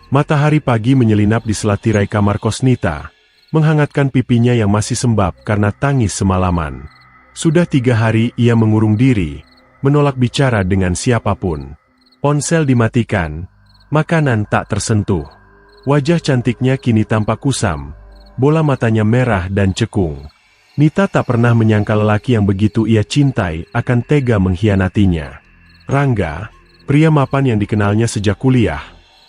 Matahari pagi menyelinap di sela tirai kamar kos Nita, menghangatkan pipinya yang masih sembab karena tangis semalaman. Sudah 3 hari ia mengurung diri, menolak bicara dengan siapapun. Ponsel dimatikan, makanan tak tersentuh. Wajah cantiknya kini tampak kusam, bola matanya merah dan cekung. Nita tak pernah menyangka lelaki yang begitu ia cintai akan tega mengkhianatinya. Rangga, pria mapan yang dikenalnya sejak kuliah,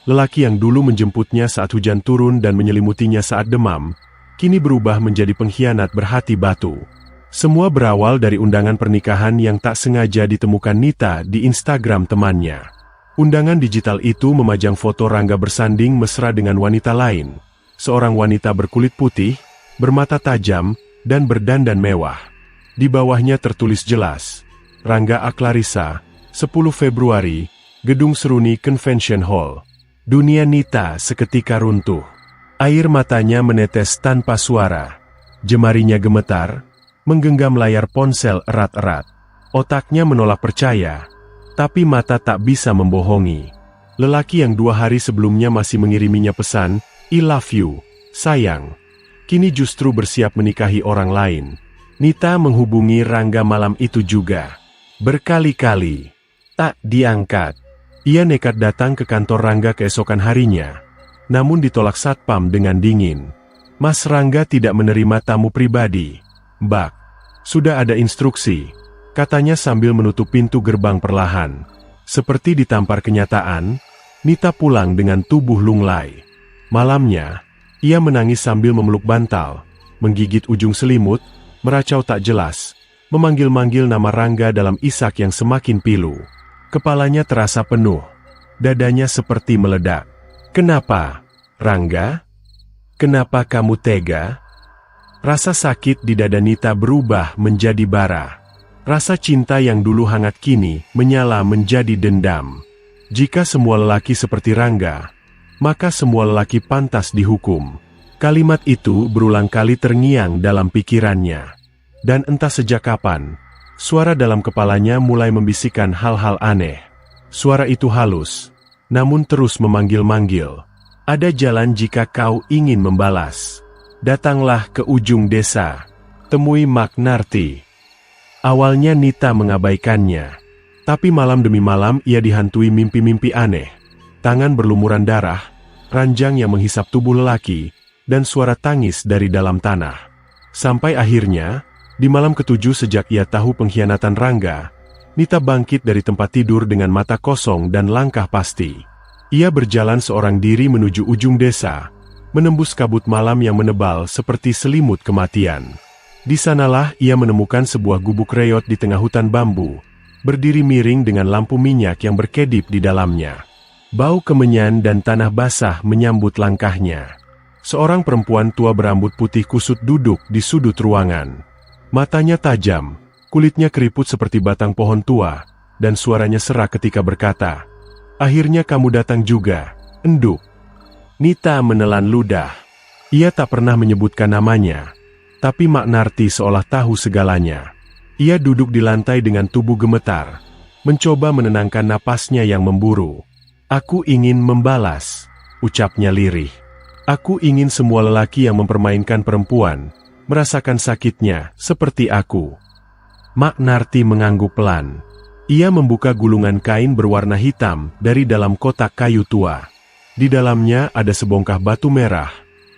lelaki yang dulu menjemputnya saat hujan turun dan menyelimutinya saat demam, kini berubah menjadi pengkhianat berhati batu. Semua berawal dari undangan pernikahan yang tak sengaja ditemukan Nita di Instagram temannya. Undangan digital itu memajang foto Rangga bersanding mesra dengan wanita lain, seorang wanita berkulit putih, bermata tajam, dan berdandan mewah. Di bawahnya tertulis jelas, Rangga Aklarissa, 10 Februari, Gedung Seruni Convention Hall. Dunia Nita seketika runtuh. Air matanya menetes tanpa suara. Jemarinya gemetar, menggenggam layar ponsel erat-erat. Otaknya menolak percaya, tapi mata tak bisa membohongi. Lelaki yang 2 hari sebelumnya masih mengiriminya pesan, "I love you, sayang," kini justru bersiap menikahi orang lain. Nita menghubungi Rangga malam itu juga. Berkali-kali, tak diangkat. Ia nekat datang ke kantor Rangga keesokan harinya, namun ditolak satpam dengan dingin. "Mas Rangga tidak menerima tamu pribadi, Mbak. Sudah ada instruksi," katanya sambil menutup pintu gerbang perlahan. Seperti ditampar kenyataan, Nita pulang dengan tubuh lunglai. Malamnya, ia menangis sambil memeluk bantal, menggigit ujung selimut, meracau tak jelas, memanggil-manggil nama Rangga dalam isak yang semakin pilu. Kepalanya terasa penuh, dadanya seperti meledak. "Kenapa, Rangga? Kenapa kamu tega?" Rasa sakit di dada Nita berubah menjadi bara. Rasa cinta yang dulu hangat kini menyala menjadi dendam. Jika semua lelaki seperti Rangga, maka semua lelaki pantas dihukum. Kalimat itu berulang kali terngiang dalam pikirannya. Dan entah sejak kapan, suara dalam kepalanya mulai membisikkan hal-hal aneh. Suara itu halus, namun terus memanggil-manggil. "Ada jalan jika kau ingin membalas. Datanglah ke ujung desa. Temui Mak Narti." Awalnya Nita mengabaikannya. Tapi malam demi malam ia dihantui mimpi-mimpi aneh. Tangan berlumuran darah, ranjang yang menghisap tubuh lelaki, dan suara tangis dari dalam tanah. Sampai akhirnya, di malam ke-7 sejak ia tahu pengkhianatan Rangga, Nita bangkit dari tempat tidur dengan mata kosong dan langkah pasti. Ia berjalan seorang diri menuju ujung desa, menembus kabut malam yang menebal seperti selimut kematian. Di sanalah ia menemukan sebuah gubuk reot di tengah hutan bambu, berdiri miring dengan lampu minyak yang berkedip di dalamnya. Bau kemenyan dan tanah basah menyambut langkahnya. Seorang perempuan tua berambut putih kusut duduk di sudut ruangan. Matanya tajam, kulitnya keriput seperti batang pohon tua, dan suaranya serak ketika berkata, "Akhirnya kamu datang juga, Enduk." Nita menelan ludah. Ia tak pernah menyebutkan namanya, tapi Mak Narti seolah tahu segalanya. Ia duduk di lantai dengan tubuh gemetar, mencoba menenangkan napasnya yang memburu. "Aku ingin membalas," ucapnya lirih. "Aku ingin semua lelaki yang mempermainkan perempuan merasakan sakitnya, seperti aku." Mak Narti mengangguk pelan. Ia membuka gulungan kain berwarna hitam dari dalam kotak kayu tua. Di dalamnya ada sebongkah batu merah,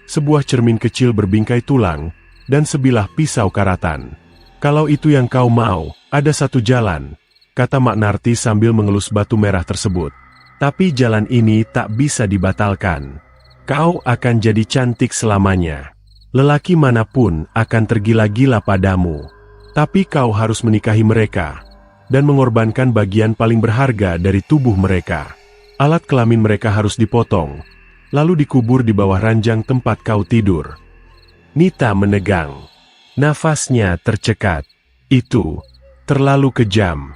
sebuah cermin kecil berbingkai tulang, dan sebilah pisau karatan. "Kalau itu yang kau mau, ada satu jalan," kata Mak Narti sambil mengelus batu merah tersebut. "Tapi jalan ini tak bisa dibatalkan. Kau akan jadi cantik selamanya. Lelaki manapun akan tergila-gila padamu. Tapi kau harus menikahi mereka, dan mengorbankan bagian paling berharga dari tubuh mereka. Alat kelamin mereka harus dipotong, lalu dikubur di bawah ranjang tempat kau tidur." Nita menegang. Nafasnya tercekat. "Itu terlalu kejam."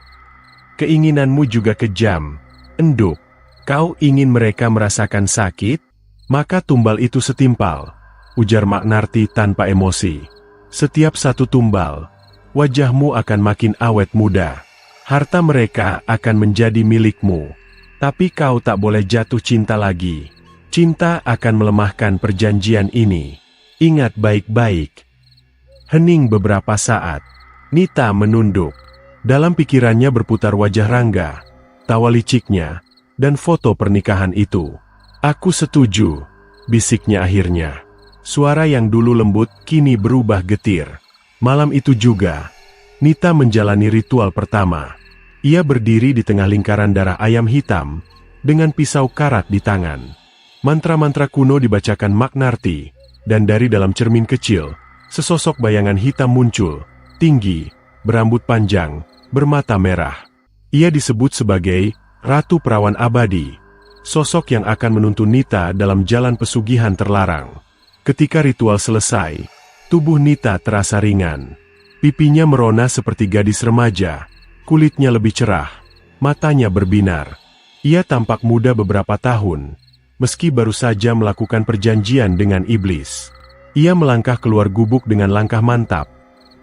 "Keinginanmu juga kejam, Enduk. Kau ingin mereka merasakan sakit? Maka tumbal itu setimpal," ujar Mak Narti tanpa emosi. "Setiap satu tumbal, wajahmu akan makin awet muda." Harta mereka akan menjadi milikmu. Tapi kau tak boleh jatuh cinta lagi. Cinta akan melemahkan perjanjian ini. Ingat baik-baik. Hening beberapa saat. Nita menunduk. Dalam pikirannya berputar wajah Rangga, tawa liciknya, dan foto pernikahan itu. Aku setuju, bisiknya akhirnya. Suara yang dulu lembut kini berubah getir. Malam itu juga, Nita menjalani ritual pertama. Ia berdiri di tengah lingkaran darah ayam hitam, dengan pisau karat di tangan. Mantra-mantra kuno dibacakan Magnarti, dan dari dalam cermin kecil, sesosok bayangan hitam muncul, tinggi, berambut panjang, bermata merah. Ia disebut sebagai Ratu Perawan Abadi, sosok yang akan menuntun Nita dalam jalan pesugihan terlarang. Ketika ritual selesai, tubuh Nita terasa ringan. Pipinya merona seperti gadis remaja, kulitnya lebih cerah, matanya berbinar. Ia tampak muda beberapa tahun, meski baru saja melakukan perjanjian dengan iblis. Ia melangkah keluar gubuk dengan langkah mantap.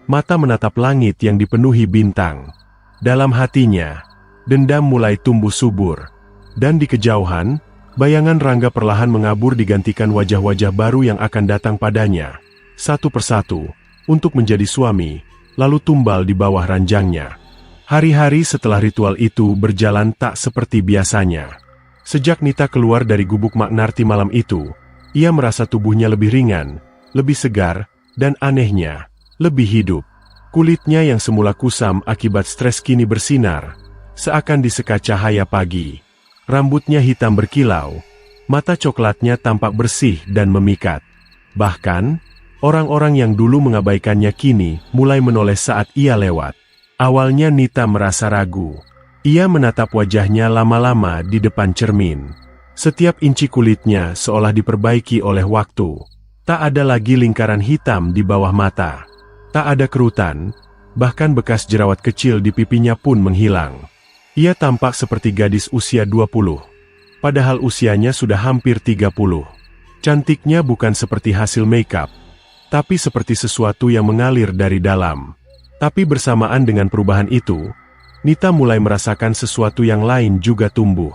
Mata menatap langit yang dipenuhi bintang. Dalam hatinya, dendam mulai tumbuh subur. Dan di kejauhan, bayangan Rangga perlahan mengabur digantikan wajah-wajah baru yang akan datang padanya. Satu persatu, untuk menjadi suami, lalu tumbal di bawah ranjangnya. Hari-hari setelah ritual itu berjalan tak seperti biasanya. Sejak Nita keluar dari gubuk Magnarti malam itu, ia merasa tubuhnya lebih ringan, lebih segar, dan anehnya, lebih hidup. Kulitnya yang semula kusam akibat stres kini bersinar, seakan diseka cahaya pagi. Rambutnya hitam berkilau, mata coklatnya tampak bersih dan memikat. Bahkan, orang-orang yang dulu mengabaikannya kini mulai menoleh saat ia lewat. Awalnya Nita merasa ragu. Ia menatap wajahnya lama-lama di depan cermin. Setiap inci kulitnya seolah diperbaiki oleh waktu. Tak ada lagi lingkaran hitam di bawah mata. Tak ada kerutan, bahkan bekas jerawat kecil di pipinya pun menghilang. Ia tampak seperti gadis usia 20. Padahal usianya sudah hampir 30. Cantiknya bukan seperti hasil makeup, tapi seperti sesuatu yang mengalir dari dalam. Tapi bersamaan dengan perubahan itu, Nita mulai merasakan sesuatu yang lain juga tumbuh.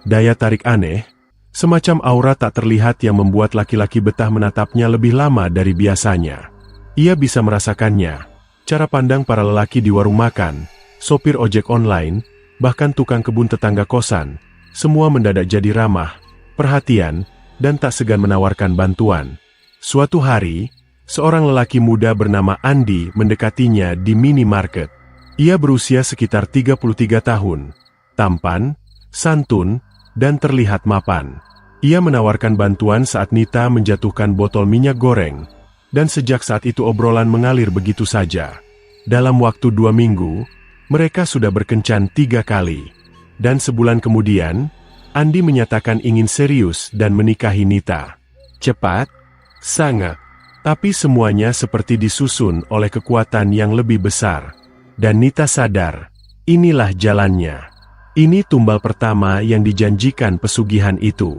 Daya tarik aneh, semacam aura tak terlihat yang membuat laki-laki betah menatapnya lebih lama dari biasanya. Ia bisa merasakannya, cara pandang para lelaki di warung makan, sopir ojek online, bahkan tukang kebun tetangga kosan, semua mendadak jadi ramah, perhatian, dan tak segan menawarkan bantuan. Suatu hari, seorang lelaki muda bernama Andi mendekatinya di minimarket. Ia berusia sekitar 33 tahun, tampan, santun, dan terlihat mapan. Ia menawarkan bantuan saat Nita menjatuhkan botol minyak goreng, dan sejak saat itu obrolan mengalir begitu saja. Dalam waktu 2 minggu, mereka sudah berkencan 3 kali. Dan sebulan kemudian, Andi menyatakan ingin serius dan menikahi Nita. Cepat? Sangat. Tapi semuanya seperti disusun oleh kekuatan yang lebih besar. Dan Nita sadar, inilah jalannya. Ini tumbal pertama yang dijanjikan pesugihan itu.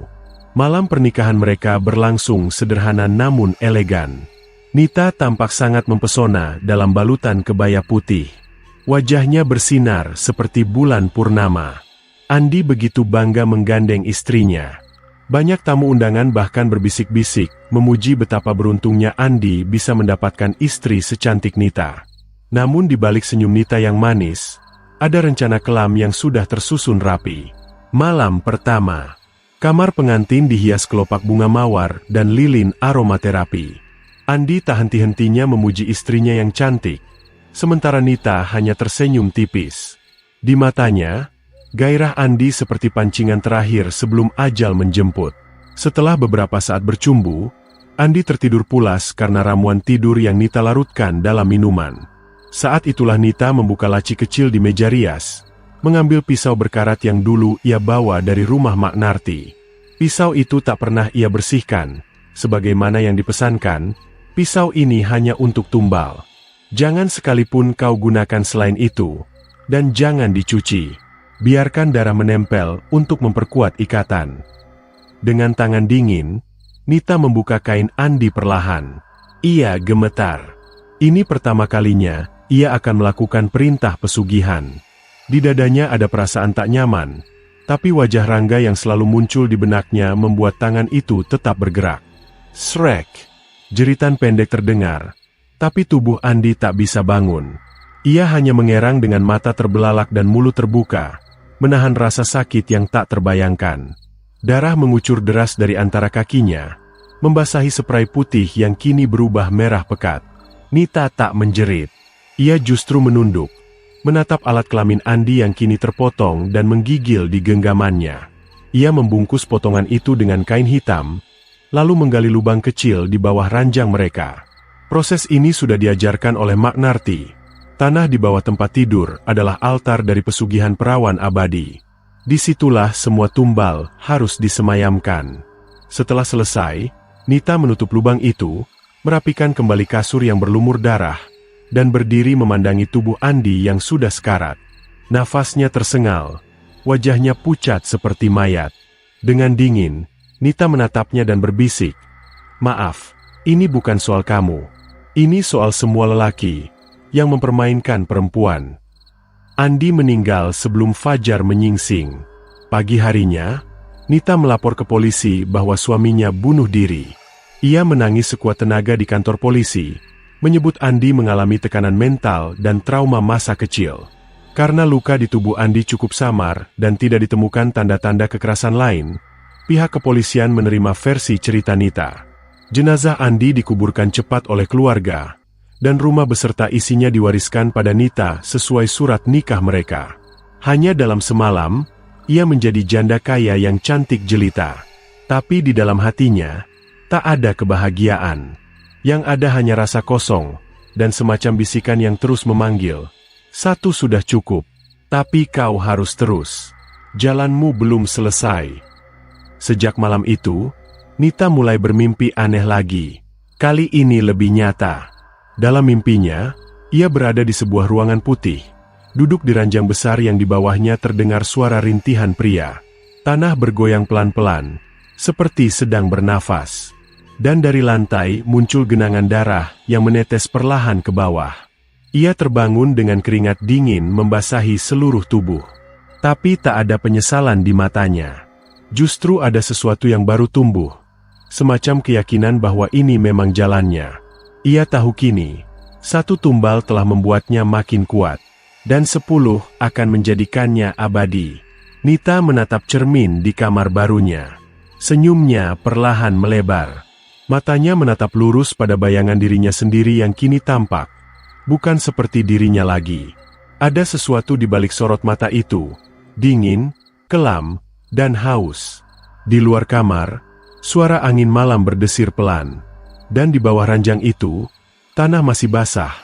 Malam pernikahan mereka berlangsung sederhana namun elegan. Nita tampak sangat mempesona dalam balutan kebaya putih. Wajahnya bersinar seperti bulan purnama. Andi begitu bangga menggandeng istrinya. Banyak tamu undangan bahkan berbisik-bisik, memuji betapa beruntungnya Andi bisa mendapatkan istri secantik Nita. Namun di balik senyum Nita yang manis, ada rencana kelam yang sudah tersusun rapi. Malam pertama, kamar pengantin dihias kelopak bunga mawar dan lilin aromaterapi. Andi tak henti-hentinya memuji istrinya yang cantik, sementara Nita hanya tersenyum tipis. Di matanya, gairah Andi seperti pancingan terakhir sebelum ajal menjemput. Setelah beberapa saat bercumbu, Andi tertidur pulas karena ramuan tidur yang Nita larutkan dalam minuman. Saat itulah Nita membuka laci kecil di meja rias, mengambil pisau berkarat yang dulu ia bawa dari rumah Magnarti. Pisau itu tak pernah ia bersihkan, sebagaimana yang dipesankan, pisau ini hanya untuk tumbal. Jangan sekalipun kau gunakan selain itu, dan jangan dicuci. Biarkan darah menempel untuk memperkuat ikatan. Dengan tangan dingin, Nita membuka kain Andi perlahan. Ia gemetar. Ini pertama kalinya ia akan melakukan perintah pesugihan. Di dadanya ada perasaan tak nyaman, tapi wajah Rangga yang selalu muncul di benaknya membuat tangan itu tetap bergerak. Srek! Jeritan pendek terdengar, tapi tubuh Andi tak bisa bangun. Ia hanya mengerang dengan mata terbelalak dan mulut terbuka, menahan rasa sakit yang tak terbayangkan. Darah mengucur deras dari antara kakinya, membasahi spray putih yang kini berubah merah pekat. Nita tak menjerit. Ia justru menunduk, menatap alat kelamin Andi yang kini terpotong dan menggigil di genggamannya. Ia membungkus potongan itu dengan kain hitam, lalu menggali lubang kecil di bawah ranjang mereka. Proses ini sudah diajarkan oleh Mak Narti. Tanah di bawah tempat tidur adalah altar dari pesugihan perawan abadi. Disitulah semua tumbal harus disemayamkan. Setelah selesai, Nita menutup lubang itu, merapikan kembali kasur yang berlumur darah, dan berdiri memandangi tubuh Andi yang sudah sekarat. Nafasnya tersengal, wajahnya pucat seperti mayat. Dengan dingin, Nita menatapnya dan berbisik, "Maaf, ini bukan soal kamu. Ini soal semua lelaki yang mempermainkan perempuan." Andi meninggal sebelum fajar menyingsing. Pagi harinya, Nita melapor ke polisi bahwa suaminya bunuh diri. Ia menangis sekuat tenaga di kantor polisi, menyebut Andi mengalami tekanan mental dan trauma masa kecil. Karena luka di tubuh Andi cukup samar dan tidak ditemukan tanda-tanda kekerasan lain, pihak kepolisian menerima versi cerita Nita. Jenazah Andi dikuburkan cepat oleh keluarga, dan rumah beserta isinya diwariskan pada Nita sesuai surat nikah mereka. Hanya dalam semalam, ia menjadi janda kaya yang cantik jelita. Tapi di dalam hatinya, tak ada kebahagiaan. Yang ada hanya rasa kosong, dan semacam bisikan yang terus memanggil. "Satu sudah cukup, tapi kau harus terus. Jalanmu belum selesai." Sejak malam itu, Nita mulai bermimpi aneh lagi. Kali ini lebih nyata. Dalam mimpinya, ia berada di sebuah ruangan putih, duduk di ranjang besar yang di bawahnya terdengar suara rintihan pria. Tanah bergoyang pelan-pelan, seperti sedang bernafas. Dan dari lantai muncul genangan darah yang menetes perlahan ke bawah. Ia terbangun dengan keringat dingin membasahi seluruh tubuh. Tapi tak ada penyesalan di matanya. Justru ada sesuatu yang baru tumbuh. Semacam keyakinan bahwa ini memang jalannya. Ia tahu kini, satu tumbal telah membuatnya makin kuat. Dan 10 akan menjadikannya abadi. Nita menatap cermin di kamar barunya. Senyumnya perlahan melebar. Matanya menatap lurus pada bayangan dirinya sendiri yang kini tampak. Bukan seperti dirinya lagi. Ada sesuatu di balik sorot mata itu. Dingin, kelam, dan haus. Di luar kamar, suara angin malam berdesir pelan. Dan di bawah ranjang itu, tanah masih basah.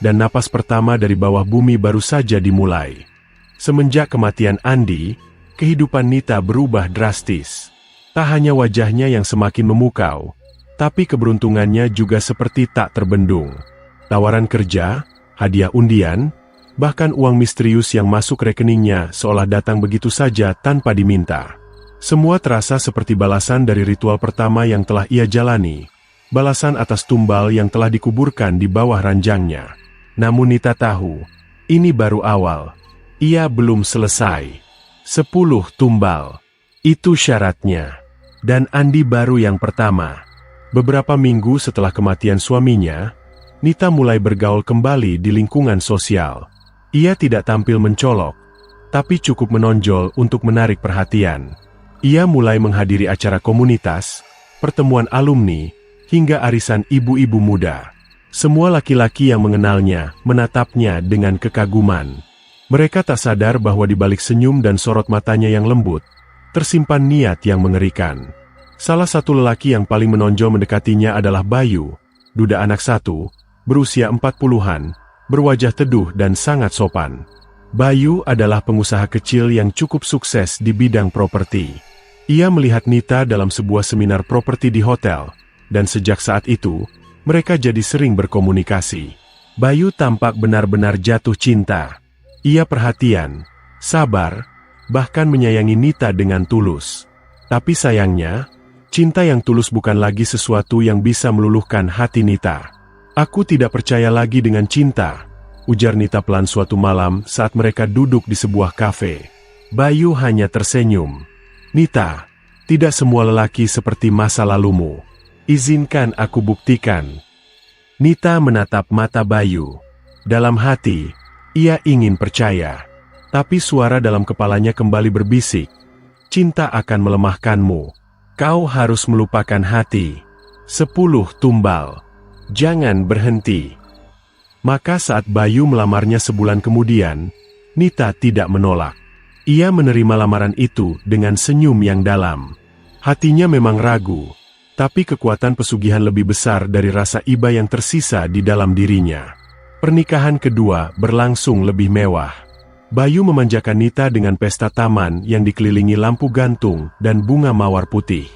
Dan napas pertama dari bawah bumi baru saja dimulai. Semenjak kematian Andi, kehidupan Nita berubah drastis. Tak hanya wajahnya yang semakin memukau, tapi keberuntungannya juga seperti tak terbendung. Tawaran kerja, hadiah undian, bahkan uang misterius yang masuk rekeningnya seolah datang begitu saja tanpa diminta. Semua terasa seperti balasan dari ritual pertama yang telah ia jalani. Balasan atas tumbal yang telah dikuburkan di bawah ranjangnya. Namun Nita tahu, ini baru awal. Ia belum selesai. 10 tumbal. Itu syaratnya. Dan Andi baru yang pertama. Beberapa minggu setelah kematian suaminya, Nita mulai bergaul kembali di lingkungan sosial. Ia tidak tampil mencolok, tapi cukup menonjol untuk menarik perhatian. Ia mulai menghadiri acara komunitas, pertemuan alumni, hingga arisan ibu-ibu muda. Semua laki-laki yang mengenalnya menatapnya dengan kekaguman. Mereka tak sadar bahwa di balik senyum dan sorot matanya yang lembut, tersimpan niat yang mengerikan. Salah satu lelaki yang paling menonjol mendekatinya adalah Bayu, duda anak satu, berusia 40-an, berwajah teduh dan sangat sopan. Bayu adalah pengusaha kecil yang cukup sukses di bidang properti. Ia melihat Nita dalam sebuah seminar properti di hotel, dan sejak saat itu, mereka jadi sering berkomunikasi. Bayu tampak benar-benar jatuh cinta. Ia perhatian, sabar, bahkan menyayangi Nita dengan tulus. Tapi sayangnya, cinta yang tulus bukan lagi sesuatu yang bisa meluluhkan hati Nita. "Aku tidak percaya lagi dengan cinta," ujar Nita pelan suatu malam saat mereka duduk di sebuah kafe. Bayu hanya tersenyum. Nita, tidak semua lelaki seperti masa lalumu. Izinkan aku buktikan. Nita menatap mata Bayu. Dalam hati, ia ingin percaya. Tapi suara dalam kepalanya kembali berbisik. Cinta akan melemahkanmu. Kau harus melupakan hati. 10 tumbal. Jangan berhenti. Maka saat Bayu melamarnya sebulan kemudian, Nita tidak menolak. Ia menerima lamaran itu dengan senyum yang dalam. Hatinya memang ragu, tapi kekuatan pesugihan lebih besar dari rasa iba yang tersisa di dalam dirinya. Pernikahan kedua berlangsung lebih mewah. Bayu memanjakan Nita dengan pesta taman yang dikelilingi lampu gantung dan bunga mawar putih.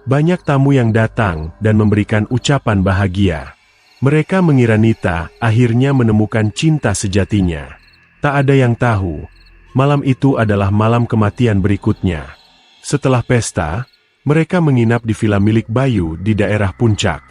Banyak tamu yang datang dan memberikan ucapan bahagia. Mereka mengira Nita akhirnya menemukan cinta sejatinya. Tak ada yang tahu, malam itu adalah malam kematian berikutnya. Setelah pesta, mereka menginap di villa milik Bayu di daerah puncak.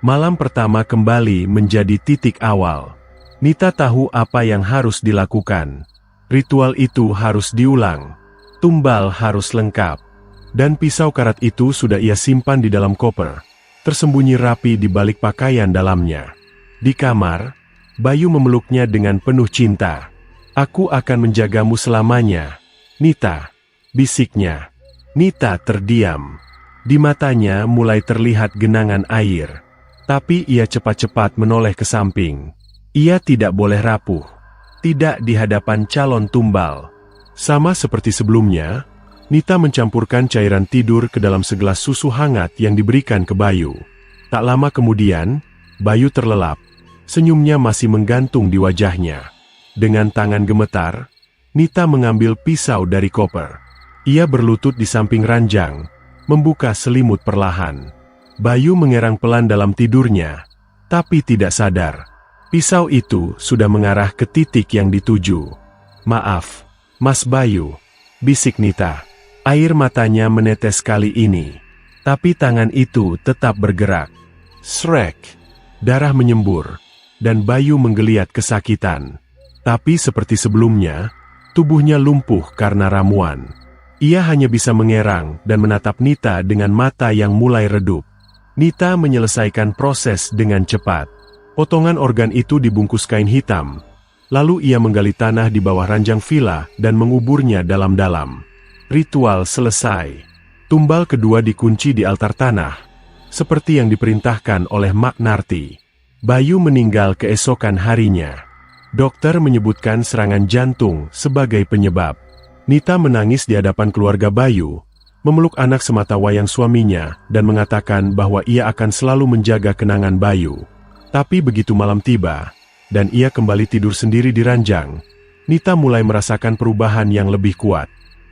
Malam pertama kembali menjadi titik awal. Nita tahu apa yang harus dilakukan. Ritual itu harus diulang. Tumbal harus lengkap. Dan pisau karat itu sudah ia simpan di dalam koper, tersembunyi rapi di balik pakaian dalamnya. Di kamar, Bayu memeluknya dengan penuh cinta. Aku akan menjagamu selamanya, Nita, bisiknya. Nita terdiam. Di matanya mulai terlihat genangan air. Tapi ia cepat-cepat menoleh ke samping. Ia tidak boleh rapuh. Tidak di hadapan calon tumbal. Sama seperti sebelumnya, Nita mencampurkan cairan tidur ke dalam segelas susu hangat yang diberikan ke Bayu. Tak lama kemudian, Bayu terlelap. Senyumnya masih menggantung di wajahnya. Dengan tangan gemetar, Nita mengambil pisau dari koper. Ia berlutut di samping ranjang, membuka selimut perlahan. Bayu mengerang pelan dalam tidurnya, tapi tidak sadar. Pisau itu sudah mengarah ke titik yang dituju. Maaf, Mas Bayu, bisik Nita. Air matanya menetes kali ini. Tapi tangan itu tetap bergerak. Srek. Darah menyembur. Dan Bayu menggeliat kesakitan. Tapi seperti sebelumnya, tubuhnya lumpuh karena ramuan. Ia hanya bisa mengerang dan menatap Nita dengan mata yang mulai redup. Nita menyelesaikan proses dengan cepat. Potongan organ itu dibungkus kain hitam. Lalu ia menggali tanah di bawah ranjang villa dan menguburnya dalam-dalam. Ritual selesai. Tumbal kedua dikunci di altar tanah, seperti yang diperintahkan oleh Mak Narti. Bayu meninggal keesokan harinya. Dokter menyebutkan serangan jantung sebagai penyebab. Nita menangis di hadapan keluarga Bayu, memeluk anak semata wayang suaminya, dan mengatakan bahwa ia akan selalu menjaga kenangan Bayu. Tapi begitu malam tiba, dan ia kembali tidur sendiri di ranjang, Nita mulai merasakan perubahan yang lebih kuat.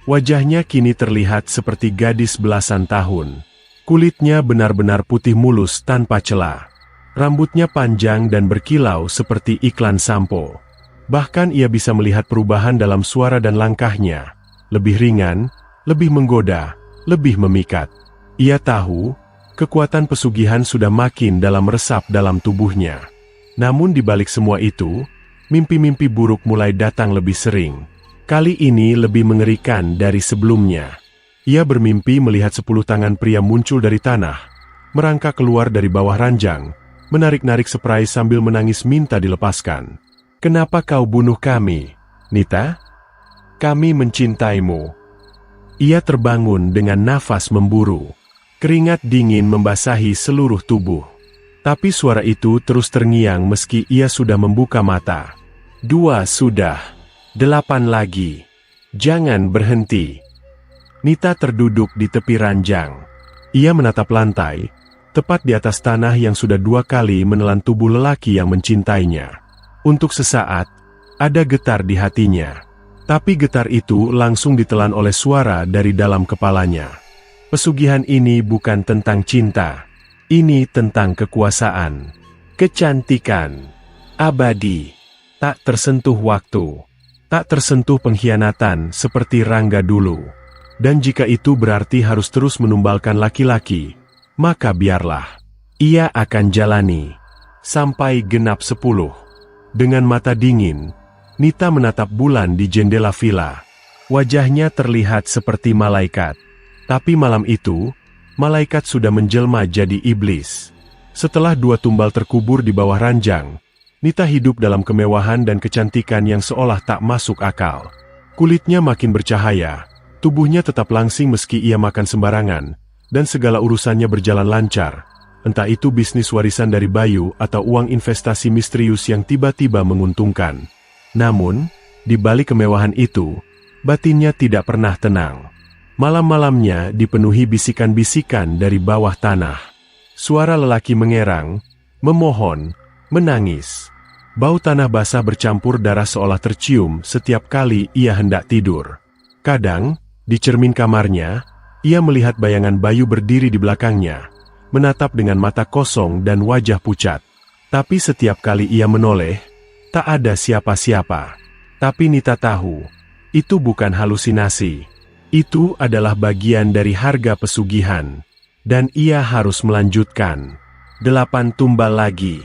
Wajahnya kini terlihat seperti gadis belasan tahun. Kulitnya benar-benar putih mulus tanpa celah. Rambutnya panjang dan berkilau seperti iklan sampo. Bahkan ia bisa melihat perubahan dalam suara dan langkahnya. Lebih ringan, lebih menggoda, lebih memikat. Ia tahu, kekuatan pesugihan sudah makin dalam resap dalam tubuhnya. Namun di balik semua itu, mimpi-mimpi buruk mulai datang lebih sering. Kali ini lebih mengerikan dari sebelumnya. Ia bermimpi melihat 10 tangan pria muncul dari tanah, merangkak keluar dari bawah ranjang, menarik-narik spray sambil menangis minta dilepaskan. Kenapa kau bunuh kami, Nita? Kami mencintaimu. Ia terbangun dengan nafas memburu. Keringat dingin membasahi seluruh tubuh. Tapi suara itu terus terngiang meski ia sudah membuka mata. 2 sudah. 8 lagi. Jangan berhenti. Nita terduduk di tepi ranjang. Ia menatap lantai, tepat di atas tanah yang sudah 2 kali menelan tubuh lelaki yang mencintainya. Untuk sesaat, ada getar di hatinya. Tapi getar itu langsung ditelan oleh suara dari dalam kepalanya. Pesugihan ini bukan tentang cinta. Ini tentang kekuasaan. Kecantikan. Abadi. Tak tersentuh waktu. Tak tersentuh pengkhianatan seperti Rangga dulu. Dan jika itu berarti harus terus menumbalkan laki-laki, maka biarlah. Ia akan jalani. Sampai genap 10 Dengan mata dingin, Nita menatap bulan di jendela villa. Wajahnya terlihat seperti malaikat. Tapi malam itu, malaikat sudah menjelma jadi iblis. Setelah 2 tumbal terkubur di bawah ranjang, Nita hidup dalam kemewahan dan kecantikan yang seolah tak masuk akal. Kulitnya makin bercahaya, tubuhnya tetap langsing meski ia makan sembarangan, dan segala urusannya berjalan lancar. Entah itu bisnis warisan dari Bayu atau uang investasi misterius yang tiba-tiba menguntungkan. Namun, di balik kemewahan itu, batinnya tidak pernah tenang. Malam-malamnya dipenuhi bisikan-bisikan dari bawah tanah. Suara lelaki mengerang, memohon, menangis. Bau tanah basah bercampur darah seolah tercium setiap kali ia hendak tidur. Kadang, di cermin kamarnya, ia melihat bayangan Bayu berdiri di belakangnya, menatap dengan mata kosong dan wajah pucat. Tapi setiap kali ia menoleh, tak ada siapa-siapa. Tapi Nita tahu, itu bukan halusinasi. Itu adalah bagian dari harga pesugihan. Dan ia harus melanjutkan. 8 tumbal lagi.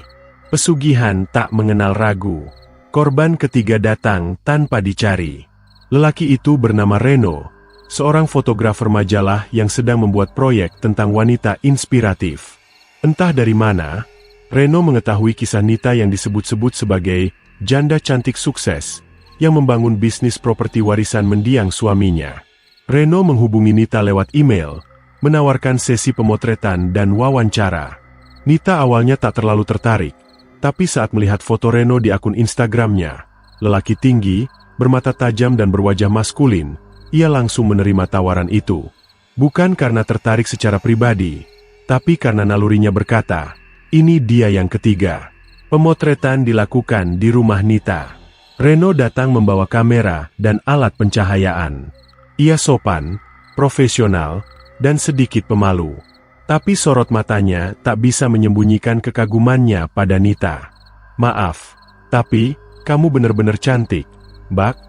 Pesugihan tak mengenal ragu. Korban ketiga datang tanpa dicari. Lelaki itu bernama Reno, seorang fotografer majalah yang sedang membuat proyek tentang wanita inspiratif. Entah dari mana, Reno mengetahui kisah Nita yang disebut-sebut sebagai janda cantik sukses, yang membangun bisnis properti warisan mendiang suaminya. Reno menghubungi Nita lewat email, menawarkan sesi pemotretan dan wawancara. Nita awalnya tak terlalu tertarik, tapi saat melihat foto Reno di akun Instagramnya, lelaki tinggi, bermata tajam dan berwajah maskulin, ia langsung menerima tawaran itu. Bukan karena tertarik secara pribadi, tapi karena nalurinya berkata, ini dia yang ketiga. Pemotretan dilakukan di rumah Nita. Reno datang membawa kamera dan alat pencahayaan. Ia sopan, profesional, dan sedikit pemalu. Tapi sorot matanya tak bisa menyembunyikan kekagumannya pada Nita. Maaf, tapi kamu benar-benar cantik, Bak,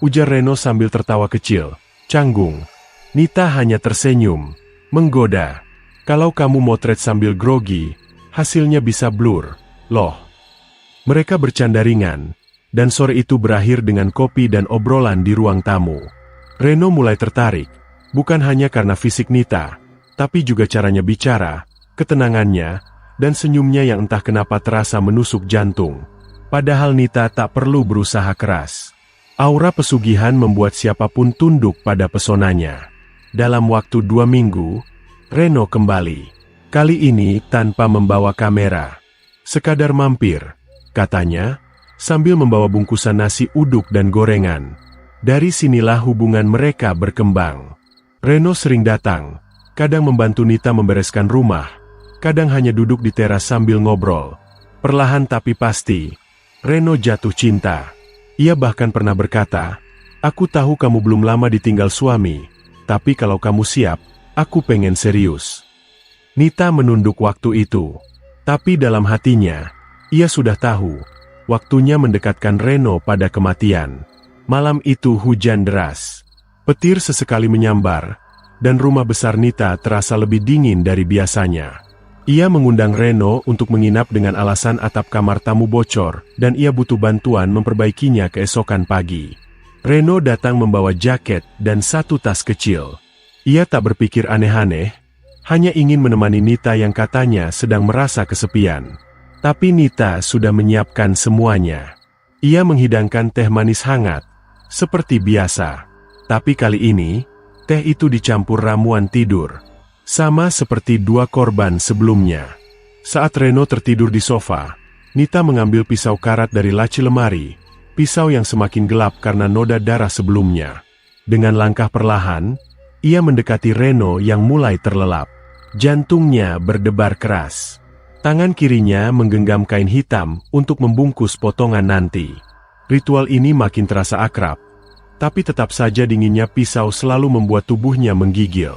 ujar Reno sambil tertawa kecil, canggung. Nita hanya tersenyum, menggoda. Kalau kamu motret sambil grogi, hasilnya bisa blur, loh. Mereka bercanda ringan, dan sore itu berakhir dengan kopi dan obrolan di ruang tamu. Reno mulai tertarik, bukan hanya karena fisik Nita, tapi juga caranya bicara, ketenangannya, dan senyumnya yang entah kenapa terasa menusuk jantung. Padahal Nita tak perlu berusaha keras. Aura pesugihan membuat siapapun tunduk pada pesonanya. Dalam waktu 2 minggu, Reno kembali. Kali ini tanpa membawa kamera. Sekadar mampir, katanya, sambil membawa bungkusan nasi uduk dan gorengan. Dari sinilah hubungan mereka berkembang. Reno sering datang, kadang membantu Nita membereskan rumah, kadang hanya duduk di teras sambil ngobrol. Perlahan tapi pasti, Reno jatuh cinta. Ia bahkan pernah berkata, aku tahu kamu belum lama ditinggal suami, tapi kalau kamu siap, aku pengen serius. Nita menunduk waktu itu, tapi dalam hatinya, ia sudah tahu, waktunya mendekatkan Reno pada kematian. Malam itu hujan deras. Petir sesekali menyambar, dan rumah besar Nita terasa lebih dingin dari biasanya. Ia mengundang Reno untuk menginap dengan alasan atap kamar tamu bocor, dan ia butuh bantuan memperbaikinya keesokan pagi. Reno datang membawa jaket dan 1 tas kecil. Ia tak berpikir aneh-aneh, hanya ingin menemani Nita yang katanya sedang merasa kesepian. Tapi Nita sudah menyiapkan semuanya. Ia menghidangkan teh manis hangat, seperti biasa. Tapi kali ini, teh itu dicampur ramuan tidur. Sama seperti 2 korban sebelumnya. Saat Reno tertidur di sofa, Nita mengambil pisau karat dari laci lemari, pisau yang semakin gelap karena noda darah sebelumnya. Dengan langkah perlahan, ia mendekati Reno yang mulai terlelap. Jantungnya berdebar keras. Tangan kirinya menggenggam kain hitam untuk membungkus potongan nanti. Ritual ini makin terasa akrab, tapi tetap saja dinginnya pisau selalu membuat tubuhnya menggigil.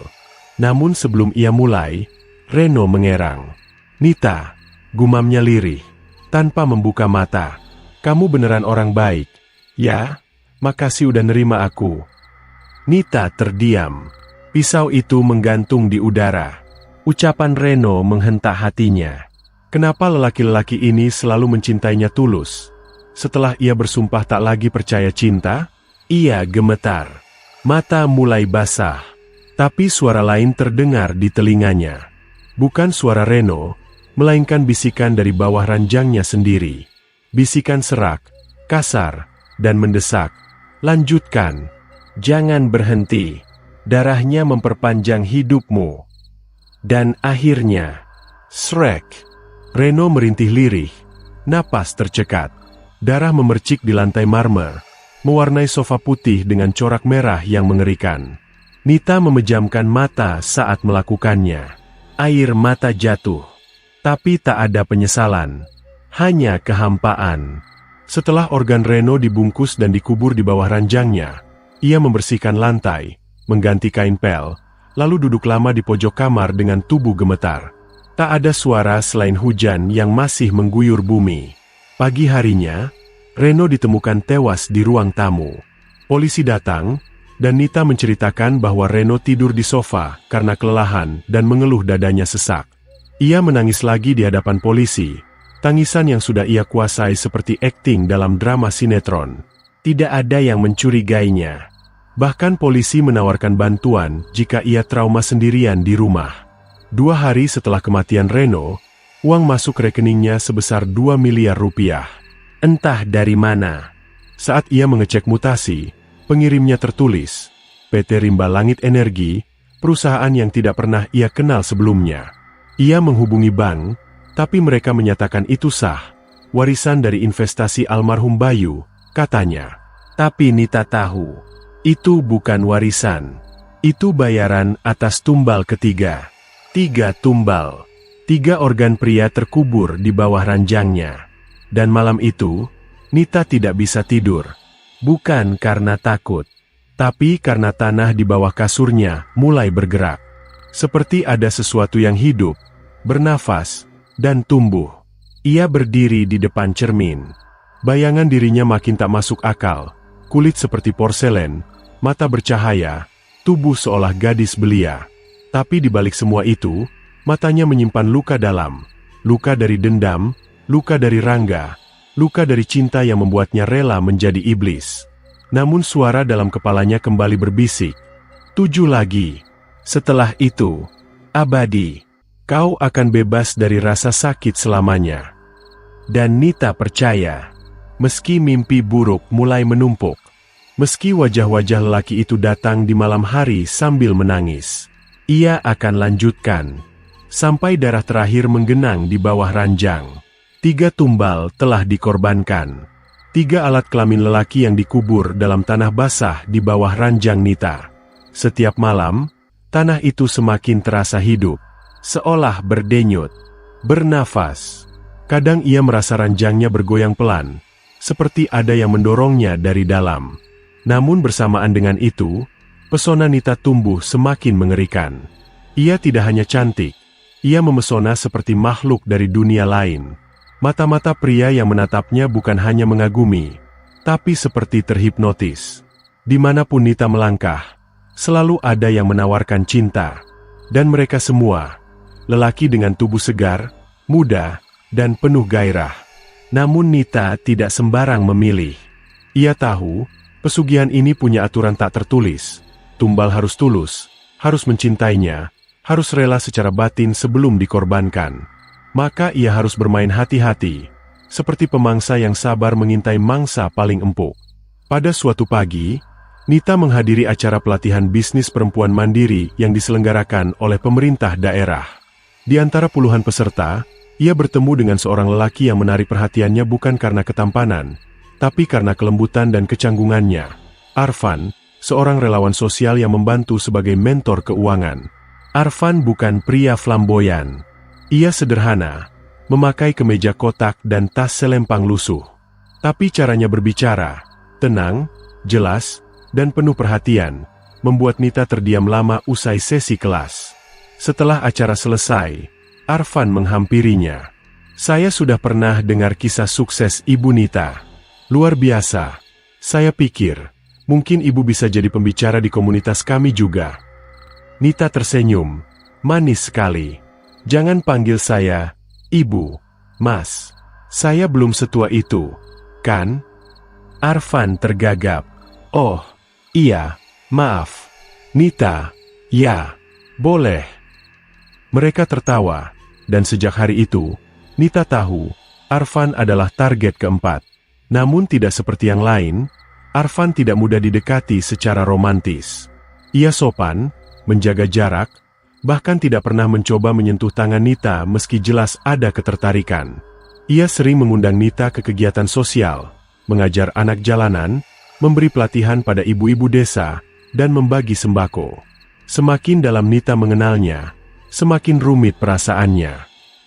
Namun sebelum ia mulai, Reno mengerang. Nita, gumamnya lirih, tanpa membuka mata. Kamu beneran orang baik. Ya, makasih udah nerima aku. Nita terdiam. Pisau itu menggantung di udara. Ucapan Reno menghentak hatinya. Kenapa lelaki-lelaki ini selalu mencintainya tulus? Setelah ia bersumpah tak lagi percaya cinta, ia gemetar. Mata mulai basah. Tapi suara lain terdengar di telinganya. Bukan suara Reno, melainkan bisikan dari bawah ranjangnya sendiri. Bisikan serak, kasar, dan mendesak. Lanjutkan. Jangan berhenti. Darahnya memperpanjang hidupmu. Dan akhirnya, srek. Reno merintih lirih. Napas tercekat. Darah memercik di lantai marmer, mewarnai sofa putih dengan corak merah yang mengerikan. Nita memejamkan mata saat melakukannya. Air mata jatuh. Tapi tak ada penyesalan. Hanya kehampaan. Setelah organ Reno dibungkus dan dikubur di bawah ranjangnya, ia membersihkan lantai, mengganti kain pel, lalu duduk lama di pojok kamar dengan tubuh gemetar. Tak ada suara selain hujan yang masih mengguyur bumi. Pagi harinya, Reno ditemukan tewas di ruang tamu. Polisi datang, dan Nita menceritakan bahwa Reno tidur di sofa karena kelelahan dan mengeluh dadanya sesak. Ia menangis lagi di hadapan polisi, tangisan yang sudah ia kuasai seperti akting dalam drama sinetron. Tidak ada yang mencurigainya. Bahkan polisi menawarkan bantuan jika ia trauma sendirian di rumah. 2 hari setelah kematian Reno, uang masuk rekeningnya sebesar 2 miliar rupiah. Entah dari mana. Saat ia mengecek mutasi, pengirimnya tertulis, PT Rimba Langit Energi, perusahaan yang tidak pernah ia kenal sebelumnya. Ia menghubungi bank, tapi mereka menyatakan itu sah, warisan dari investasi almarhum Bayu, katanya. Tapi Nita tahu, itu bukan warisan. Itu bayaran atas tumbal ketiga. 3 tumbal. 3 organ pria terkubur di bawah ranjangnya. Dan malam itu, Nita tidak bisa tidur. Bukan karena takut, tapi karena tanah di bawah kasurnya mulai bergerak. Seperti ada sesuatu yang hidup, bernafas, dan tumbuh. Ia berdiri di depan cermin. Bayangan dirinya makin tak masuk akal. Kulit seperti porselen, mata bercahaya, tubuh seolah gadis belia. Tapi di balik semua itu, matanya menyimpan luka dalam. Luka dari dendam, luka dari rangga, luka dari cinta yang membuatnya rela menjadi iblis. Namun suara dalam kepalanya kembali berbisik. 7 lagi. Setelah itu, abadi. Kau akan bebas dari rasa sakit selamanya. Dan Nita percaya. Meski mimpi buruk mulai menumpuk. Meski wajah-wajah lelaki itu datang di malam hari sambil menangis. Ia akan lanjutkan. Sampai darah terakhir menggenang di bawah ranjang. 3 tumbal telah dikorbankan. 3 alat kelamin lelaki yang dikubur dalam tanah basah di bawah ranjang Nita. Setiap malam, tanah itu semakin terasa hidup. Seolah berdenyut, bernafas. Kadang ia merasa ranjangnya bergoyang pelan, seperti ada yang mendorongnya dari dalam. Namun bersamaan dengan itu, pesona Nita tumbuh semakin mengerikan. Ia tidak hanya cantik, ia memesona seperti makhluk dari dunia lain. Mata-mata pria yang menatapnya bukan hanya mengagumi, tapi seperti terhipnotis. Dimanapun Nita melangkah, selalu ada yang menawarkan cinta. Dan mereka semua, lelaki dengan tubuh segar, muda, dan penuh gairah. Namun Nita tidak sembarang memilih. Ia tahu, pesugihan ini punya aturan tak tertulis. Tumbal harus tulus, harus mencintainya, harus rela secara batin sebelum dikorbankan. Maka ia harus bermain hati-hati, seperti pemangsa yang sabar mengintai mangsa paling empuk. Pada suatu pagi, Nita menghadiri acara pelatihan bisnis perempuan mandiri yang diselenggarakan oleh pemerintah daerah. Di antara puluhan peserta, ia bertemu dengan seorang lelaki yang menarik perhatiannya bukan karena ketampanan, tapi karena kelembutan dan kecanggungannya. Arfan, seorang relawan sosial yang membantu sebagai mentor keuangan. Arfan bukan pria flamboyan. Ia sederhana, memakai kemeja kotak dan tas selempang lusuh. Tapi caranya berbicara, tenang, jelas, dan penuh perhatian, membuat Nita terdiam lama usai sesi kelas. Setelah acara selesai, Arfan menghampirinya. Saya sudah pernah dengar kisah sukses Ibu Nita. Luar biasa. Saya pikir, mungkin Ibu bisa jadi pembicara di komunitas kami juga. Nita tersenyum, manis sekali. Jangan panggil saya, Ibu, Mas. Saya belum setua itu. kan? Arfan tergagap. Oh, iya, maaf. Nita, ya, boleh. Mereka tertawa, dan sejak hari itu, Nita tahu, Arfan adalah target keempat. Namun tidak seperti yang lain, Arfan tidak mudah didekati secara romantis. Ia sopan, menjaga jarak, bahkan tidak pernah mencoba menyentuh tangan Nita meski jelas ada ketertarikan. Ia sering mengundang Nita ke kegiatan sosial, mengajar anak jalanan, memberi pelatihan pada ibu-ibu desa, dan membagi sembako. Semakin dalam Nita mengenalnya, semakin rumit perasaannya.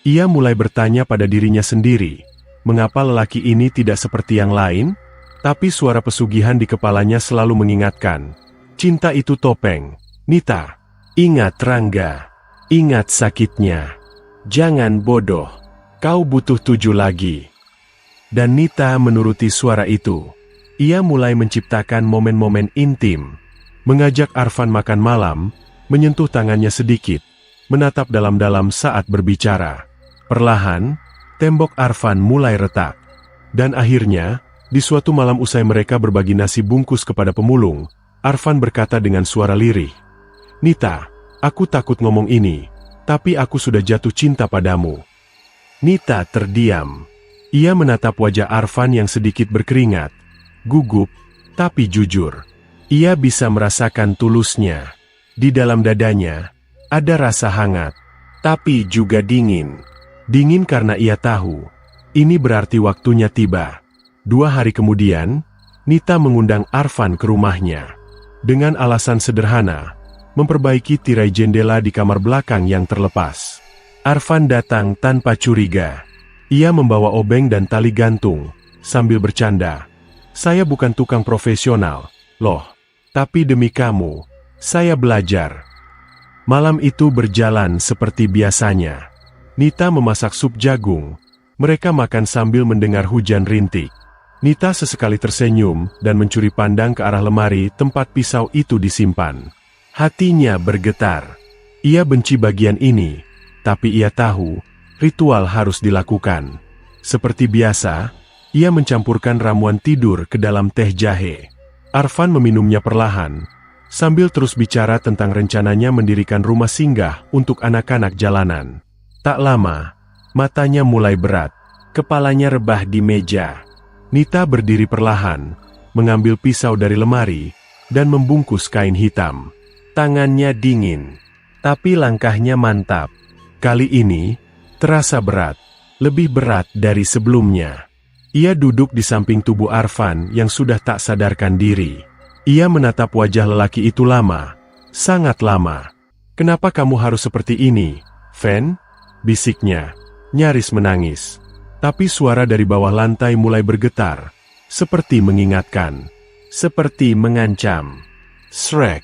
Ia mulai bertanya pada dirinya sendiri, mengapa lelaki ini tidak seperti yang lain? Tapi suara pesugihan di kepalanya selalu mengingatkan, cinta itu topeng. Nita, ingat Rangga, ingat sakitnya. Jangan bodoh, kau butuh 7 lagi. Dan Nita menuruti suara itu. Ia mulai menciptakan momen-momen intim, mengajak Arfan makan malam, menyentuh tangannya sedikit, menatap dalam-dalam saat berbicara. Perlahan, tembok Arfan mulai retak. Dan akhirnya, di suatu malam usai mereka berbagi nasi bungkus kepada pemulung, Arfan berkata dengan suara lirih, "Nita, aku takut ngomong ini, tapi aku sudah jatuh cinta padamu." Nita terdiam. Ia menatap wajah Arfan yang sedikit berkeringat, gugup, tapi jujur. Ia bisa merasakan tulusnya. Di dalam dadanya, ada rasa hangat, tapi juga dingin. Dingin karena ia tahu, ini berarti waktunya tiba. 2 hari kemudian, Nita mengundang Arfan ke rumahnya. Dengan alasan sederhana, memperbaiki tirai jendela di kamar belakang yang terlepas. Arfan datang tanpa curiga. Ia membawa obeng dan tali gantung, sambil bercanda. "Saya bukan tukang profesional, loh. Tapi demi kamu, saya belajar." Malam itu berjalan seperti biasanya. Nita memasak sup jagung. Mereka makan sambil mendengar hujan rintik. Nita sesekali tersenyum dan mencuri pandang ke arah lemari tempat pisau itu disimpan. Hatinya bergetar. Ia benci bagian ini, tapi ia tahu, ritual harus dilakukan. Seperti biasa, ia mencampurkan ramuan tidur ke dalam teh jahe. Arfan meminumnya perlahan, sambil terus bicara tentang rencananya mendirikan rumah singgah untuk anak-anak jalanan. Tak lama, matanya mulai berat, kepalanya rebah di meja. Nita berdiri perlahan, mengambil pisau dari lemari, dan membungkus kain hitam. Tangannya dingin, tapi langkahnya mantap. Kali ini, terasa berat, lebih berat dari sebelumnya. Ia duduk di samping tubuh Arfan yang sudah tak sadarkan diri. Ia menatap wajah lelaki itu lama, sangat lama. "Kenapa kamu harus seperti ini, Fen?" bisiknya, nyaris menangis. Tapi suara dari bawah lantai mulai bergetar, seperti mengingatkan, seperti mengancam. Shrek.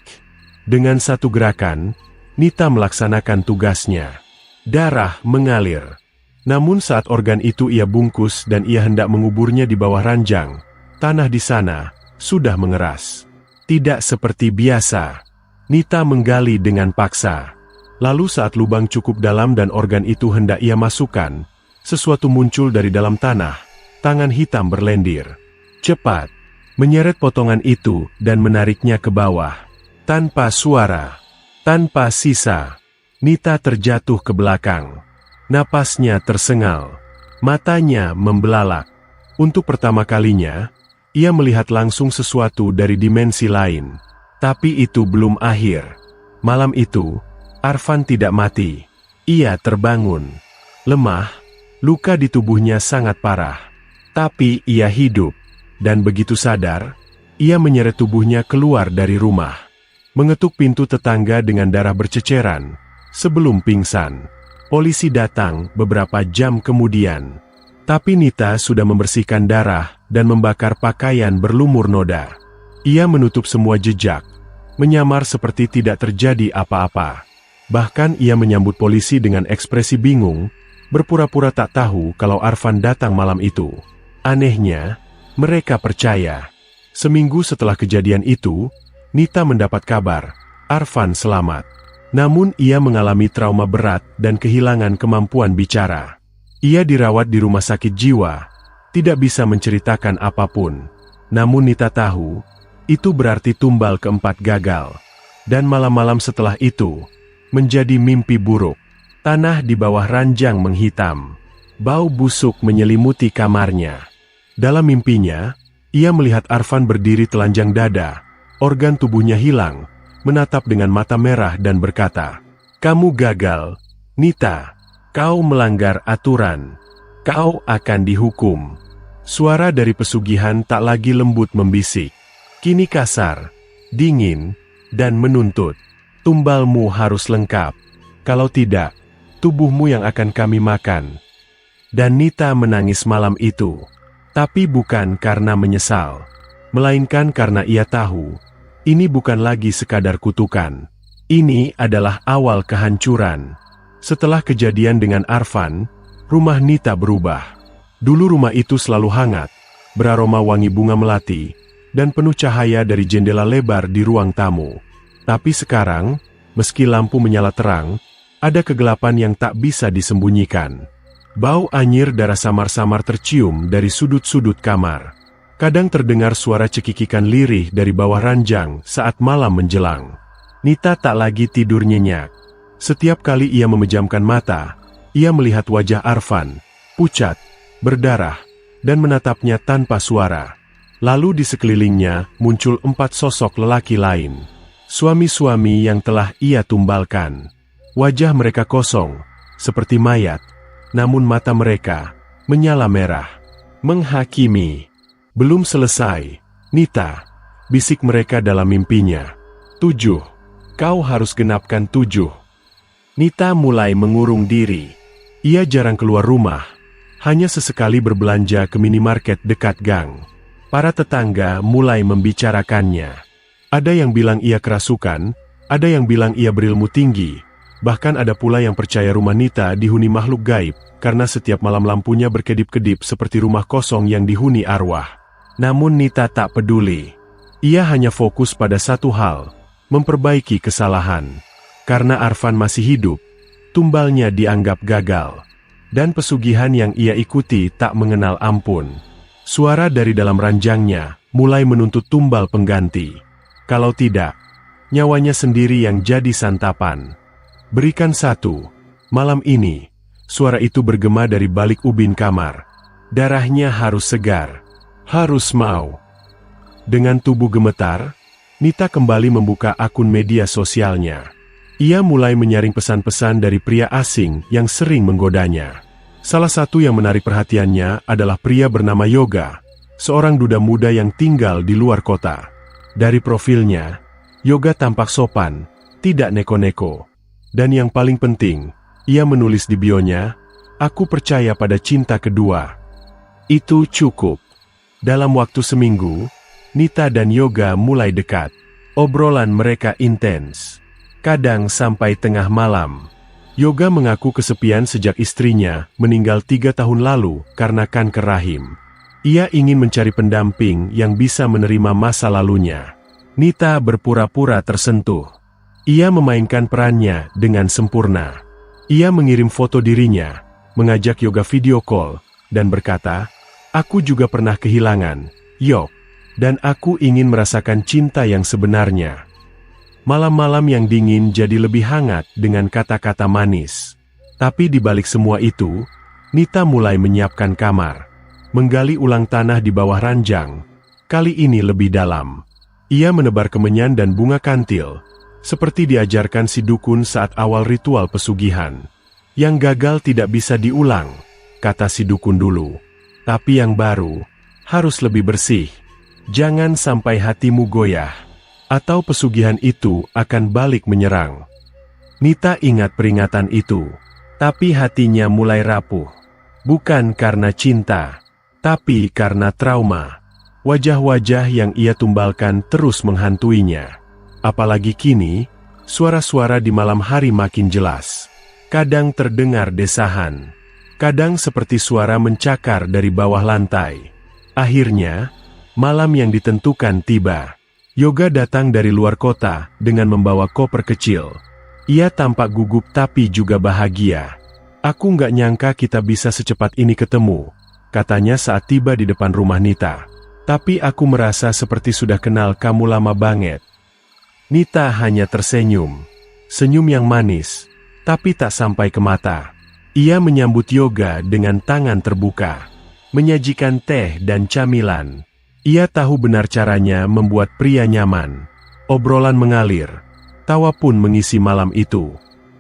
Dengan satu gerakan, Nita melaksanakan tugasnya. Darah mengalir. Namun saat organ itu ia bungkus dan ia hendak menguburnya di bawah ranjang, tanah di sana sudah mengeras. Tidak seperti biasa. Nita menggali dengan paksa. Lalu saat lubang cukup dalam dan organ itu hendak ia masukkan, sesuatu muncul dari dalam tanah, tangan hitam berlendir. Cepat, menyeret potongan itu dan menariknya ke bawah. Tanpa suara, tanpa sisa, Nita terjatuh ke belakang. Napasnya tersengal, matanya membelalak. Untuk pertama kalinya, ia melihat langsung sesuatu dari dimensi lain. Tapi itu belum akhir. Malam itu, Arfan tidak mati. Ia terbangun. Lemah, luka di tubuhnya sangat parah. Tapi ia hidup. Dan begitu sadar, ia menyeret tubuhnya keluar dari rumah. Mengetuk pintu tetangga dengan darah berceceran. Sebelum pingsan, polisi datang beberapa jam kemudian. Tapi Nita sudah membersihkan darah dan membakar pakaian berlumur noda. Ia menutup semua jejak, menyamar seperti tidak terjadi apa-apa. Bahkan ia menyambut polisi dengan ekspresi bingung, berpura-pura tak tahu kalau Arfan datang malam itu. Anehnya, mereka percaya. Seminggu setelah kejadian itu, Nita mendapat kabar, Arfan selamat. Namun ia mengalami trauma berat dan kehilangan kemampuan bicara. Ia dirawat di rumah sakit jiwa, tidak bisa menceritakan apapun. Namun Nita tahu, itu berarti tumbal keempat gagal. Dan malam-malam setelah itu, menjadi mimpi buruk. Tanah di bawah ranjang menghitam. Bau busuk menyelimuti kamarnya. Dalam mimpinya, ia melihat Arfan berdiri telanjang dada, organ tubuhnya hilang, menatap dengan mata merah dan berkata, "Kamu gagal, Nita. Kau melanggar aturan. Kau akan dihukum." Suara dari pesugihan tak lagi lembut membisik. Kini kasar, dingin, dan menuntut. "Tumbalmu harus lengkap. Kalau tidak, tubuhmu yang akan kami makan." Dan Nita menangis malam itu. Tapi bukan karena menyesal, melainkan karena ia tahu, ini bukan lagi sekadar kutukan. Ini adalah awal kehancuran. Setelah kejadian dengan Arfan, rumah Nita berubah. Dulu rumah itu selalu hangat, beraroma wangi bunga melati, dan penuh cahaya dari jendela lebar di ruang tamu. Tapi sekarang, meski lampu menyala terang, ada kegelapan yang tak bisa disembunyikan. Bau anyir darah samar-samar tercium dari sudut-sudut kamar. Kadang terdengar suara cekikikan lirih dari bawah ranjang saat malam menjelang. Nita tak lagi tidur nyenyak. Setiap kali ia memejamkan mata, ia melihat wajah Arfan, pucat, berdarah, dan menatapnya tanpa suara. Lalu di sekelilingnya muncul 4 sosok lelaki lain. Suami-suami yang telah ia tumbalkan. Wajah mereka kosong, seperti mayat, namun mata mereka menyala merah. Menghakimi. "Belum selesai, Nita," bisik mereka dalam mimpinya. "7. Kau harus genapkan 7. Nita mulai mengurung diri. Ia jarang keluar rumah, hanya sesekali berbelanja ke minimarket dekat gang. Para tetangga mulai membicarakannya. Ada yang bilang ia kerasukan, ada yang bilang ia berilmu tinggi, bahkan ada pula yang percaya rumah Nita dihuni makhluk gaib, karena setiap malam lampunya berkedip-kedip seperti rumah kosong yang dihuni arwah. Namun Nita tak peduli. Ia hanya fokus pada satu hal, memperbaiki kesalahan. Karena Arfan masih hidup, tumbalnya dianggap gagal. Dan pesugihan yang ia ikuti tak mengenal ampun. Suara dari dalam ranjangnya mulai menuntut tumbal pengganti. Kalau tidak, nyawanya sendiri yang jadi santapan. "Berikan 1. Malam ini." Suara itu bergema dari balik ubin kamar. Darahnya harus segar. Harus mau. Dengan tubuh gemetar, Nita kembali membuka akun media sosialnya. Ia mulai menyaring pesan-pesan dari pria asing yang sering menggodanya. Salah satu yang menarik perhatiannya adalah pria bernama Yoga, seorang duda muda yang tinggal di luar kota. Dari profilnya, Yoga tampak sopan, tidak neko-neko. Dan yang paling penting, ia menulis di bionya, "Aku percaya pada cinta kedua." Itu cukup. Dalam waktu seminggu, Nita dan Yoga mulai dekat. Obrolan mereka intens. Kadang sampai tengah malam. Yoga mengaku kesepian sejak istrinya meninggal 3 tahun lalu karena kanker rahim. Ia ingin mencari pendamping yang bisa menerima masa lalunya. Nita berpura-pura tersentuh. Ia memainkan perannya dengan sempurna. Ia mengirim foto dirinya, mengajak Yoga video call, dan berkata, "Aku juga pernah kehilangan, Yok, dan aku ingin merasakan cinta yang sebenarnya." Malam-malam yang dingin jadi lebih hangat dengan kata-kata manis. Tapi di balik semua itu, Nita mulai menyiapkan kamar. Menggali ulang tanah di bawah ranjang. Kali ini lebih dalam. Ia menebar kemenyan dan bunga kantil, seperti diajarkan si dukun saat awal ritual pesugihan. "Yang gagal tidak bisa diulang," kata si dukun dulu. "Tapi yang baru, harus lebih bersih. Jangan sampai hatimu goyah, atau pesugihan itu akan balik menyerang." Nita ingat peringatan itu, tapi hatinya mulai rapuh. Bukan karena cinta, tapi karena trauma. Wajah-wajah yang ia tumbalkan terus menghantuinya. Apalagi kini, suara-suara di malam hari makin jelas. Kadang terdengar desahan, kadang seperti suara mencakar dari bawah lantai. Akhirnya, malam yang ditentukan tiba. Yoga datang dari luar kota dengan membawa koper kecil. Ia tampak gugup tapi juga bahagia. "Aku nggak nyangka kita bisa secepat ini ketemu," katanya saat tiba di depan rumah Nita. Tapi aku merasa seperti sudah kenal kamu lama banget. Nita hanya tersenyum. Senyum yang manis, tapi tak sampai ke mata. Ia menyambut Yoga dengan tangan terbuka. Menyajikan teh dan camilan. Ia tahu benar caranya membuat pria nyaman. Obrolan mengalir. Tawa pun mengisi malam itu.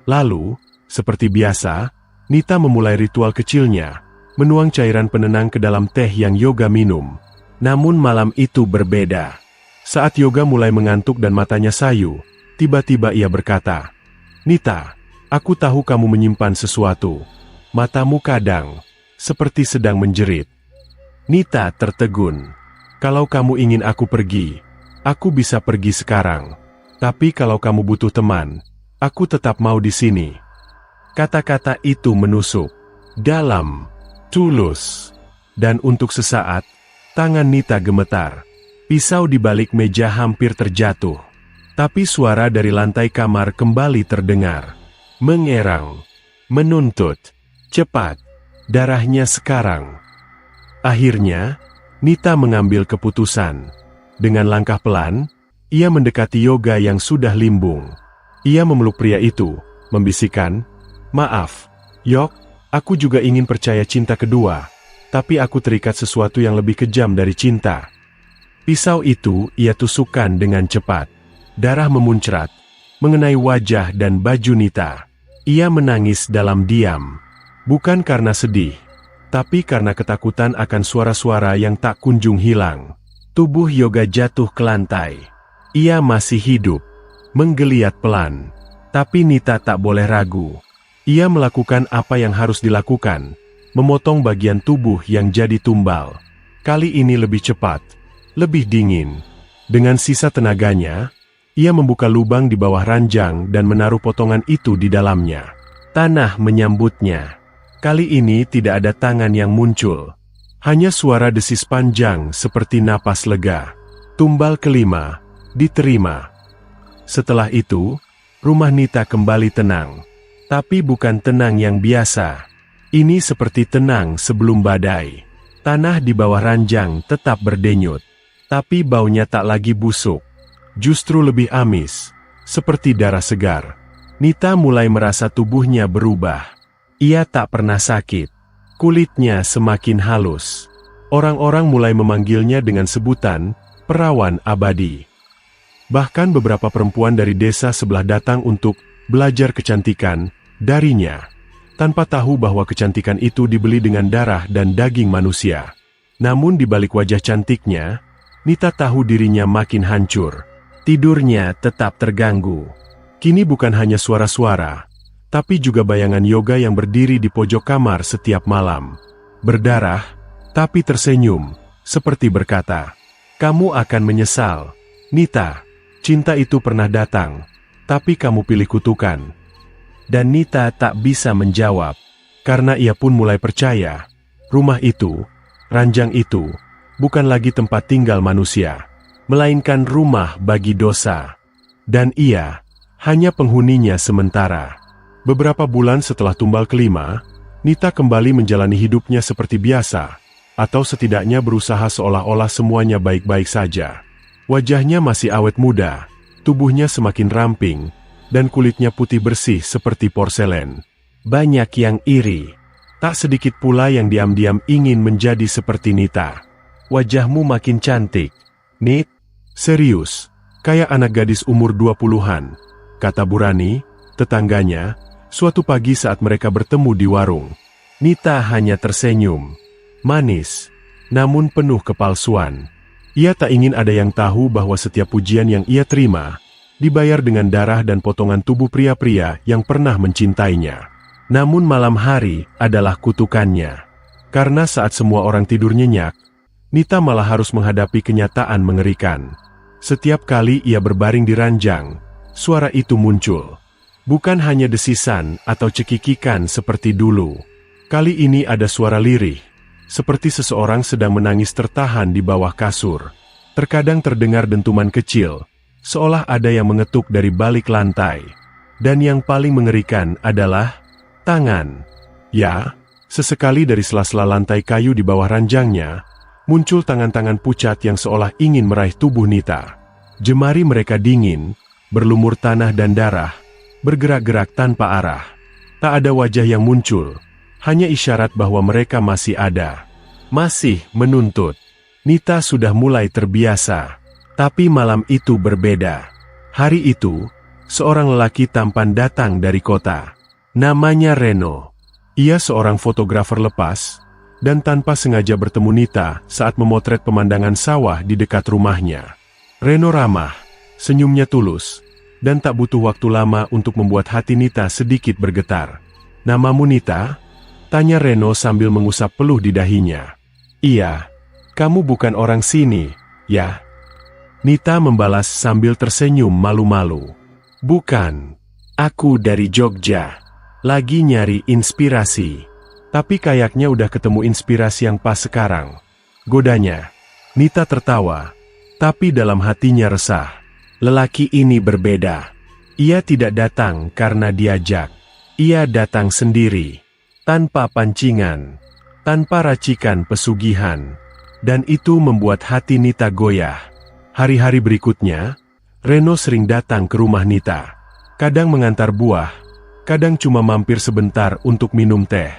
Lalu, seperti biasa, Nita memulai ritual kecilnya, menuang cairan penenang ke dalam teh yang Yoga minum. Namun malam itu berbeda. Saat Yoga mulai mengantuk dan matanya sayu, tiba-tiba ia berkata, "Nita, aku tahu kamu menyimpan sesuatu. Matamu kadang seperti sedang menjerit." Nita tertegun. "Kalau kamu ingin aku pergi, aku bisa pergi sekarang. Tapi kalau kamu butuh teman, aku tetap mau di sini." Kata-kata itu menusuk dalam, tulus, dan untuk sesaat, tangan Nita gemetar. Pisau di balik meja hampir terjatuh. Tapi suara dari lantai kamar kembali terdengar. Mengerang, menuntut, cepat, darahnya sekarang. Akhirnya, Nita mengambil keputusan. Dengan langkah pelan, ia mendekati Yoga yang sudah limbung. Ia memeluk pria itu, membisikkan, "Maaf, Yok, aku juga ingin percaya cinta kedua, tapi aku terikat sesuatu yang lebih kejam dari cinta." Pisau itu ia tusukkan dengan cepat. Darah memuncrat, mengenai wajah dan baju Nita. Ia menangis dalam diam. Bukan karena sedih, tapi karena ketakutan akan suara-suara yang tak kunjung hilang. Tubuh Yoga jatuh ke lantai. Ia masih hidup, menggeliat pelan. Tapi Nita tak boleh ragu. Ia melakukan apa yang harus dilakukan, memotong bagian tubuh yang jadi tumbal. Kali ini lebih cepat, lebih dingin. Dengan sisa tenaganya, ia membuka lubang di bawah ranjang dan menaruh potongan itu di dalamnya. Tanah menyambutnya. Kali ini tidak ada tangan yang muncul. Hanya suara desis panjang seperti napas lega. Tumbal kelima, diterima. Setelah itu, rumah Nita kembali tenang. Tapi bukan tenang yang biasa. Ini seperti tenang sebelum badai. Tanah di bawah ranjang tetap berdenyut. Tapi baunya tak lagi busuk. Justru lebih amis, seperti darah segar. Nita mulai merasa tubuhnya berubah. Ia tak pernah sakit. Kulitnya semakin halus. Orang-orang mulai memanggilnya dengan sebutan, perawan abadi. Bahkan beberapa perempuan dari desa sebelah datang untuk belajar kecantikan darinya, tanpa tahu bahwa kecantikan itu dibeli dengan darah dan daging manusia. Namun di balik wajah cantiknya, Nita tahu dirinya makin hancur. Tidurnya tetap terganggu. Kini bukan hanya suara-suara, tapi juga bayangan Yoga yang berdiri di pojok kamar setiap malam. Berdarah, tapi tersenyum, seperti berkata, "Kamu akan menyesal, Nita. Cinta itu pernah datang, tapi kamu pilih kutukan." Dan Nita tak bisa menjawab, karena ia pun mulai percaya, rumah itu, ranjang itu, bukan lagi tempat tinggal manusia, melainkan rumah bagi dosa. Dan ia hanya penghuninya sementara. Beberapa bulan setelah tumbal kelima, Nita kembali menjalani hidupnya seperti biasa, atau setidaknya berusaha seolah-olah semuanya baik-baik saja. Wajahnya masih awet muda, tubuhnya semakin ramping, dan kulitnya putih bersih seperti porselen. Banyak yang iri, tak sedikit pula yang diam-diam ingin menjadi seperti Nita. "Wajahmu makin cantik, Nit. Serius, kayak anak gadis umur 20-an, kata Burani, tetangganya, suatu pagi saat mereka bertemu di warung. Nita hanya tersenyum, manis, namun penuh kepalsuan. Ia tak ingin ada yang tahu bahwa setiap pujian yang ia terima, dibayar dengan darah dan potongan tubuh pria-pria yang pernah mencintainya. Namun malam hari adalah kutukannya. Karena saat semua orang tidur nyenyak, Nita malah harus menghadapi kenyataan mengerikan. Setiap kali ia berbaring di ranjang, suara itu muncul. Bukan hanya desisan atau cekikikan seperti dulu. Kali ini ada suara lirih, seperti seseorang sedang menangis tertahan di bawah kasur. Terkadang terdengar dentuman kecil, seolah ada yang mengetuk dari balik lantai. Dan yang paling mengerikan adalah tangan. Ya, Sesekali dari sela-sela lantai kayu di bawah ranjangnya, muncul tangan-tangan pucat yang seolah ingin meraih tubuh Nita. Jemari mereka dingin, berlumur tanah dan darah, bergerak-gerak tanpa arah. Tak ada wajah yang muncul, hanya isyarat bahwa mereka masih ada. Masih menuntut. Nita sudah mulai terbiasa. Tapi malam itu berbeda. Hari itu, seorang lelaki tampan datang dari kota. Namanya Reno. Ia seorang fotografer lepas, dan tanpa sengaja bertemu Nita saat memotret pemandangan sawah di dekat rumahnya. Reno ramah, senyumnya tulus, dan tak butuh waktu lama untuk membuat hati Nita sedikit bergetar. "Namamu Nita?" tanya Reno sambil mengusap peluh di dahinya. "Iya, kamu bukan orang sini, ya?" Nita membalas sambil tersenyum malu-malu. "Bukan, aku dari Jogja. Lagi nyari inspirasi. Tapi kayaknya udah ketemu inspirasi yang pas sekarang," godanya. Nita tertawa, tapi dalam hatinya resah. Lelaki ini berbeda. Ia tidak datang karena diajak. Ia datang sendiri, tanpa pancingan, tanpa racikan pesugihan. Dan itu membuat hati Nita goyah. Hari-hari berikutnya, Reno sering datang ke rumah Nita. Kadang mengantar buah, kadang cuma mampir sebentar untuk minum teh.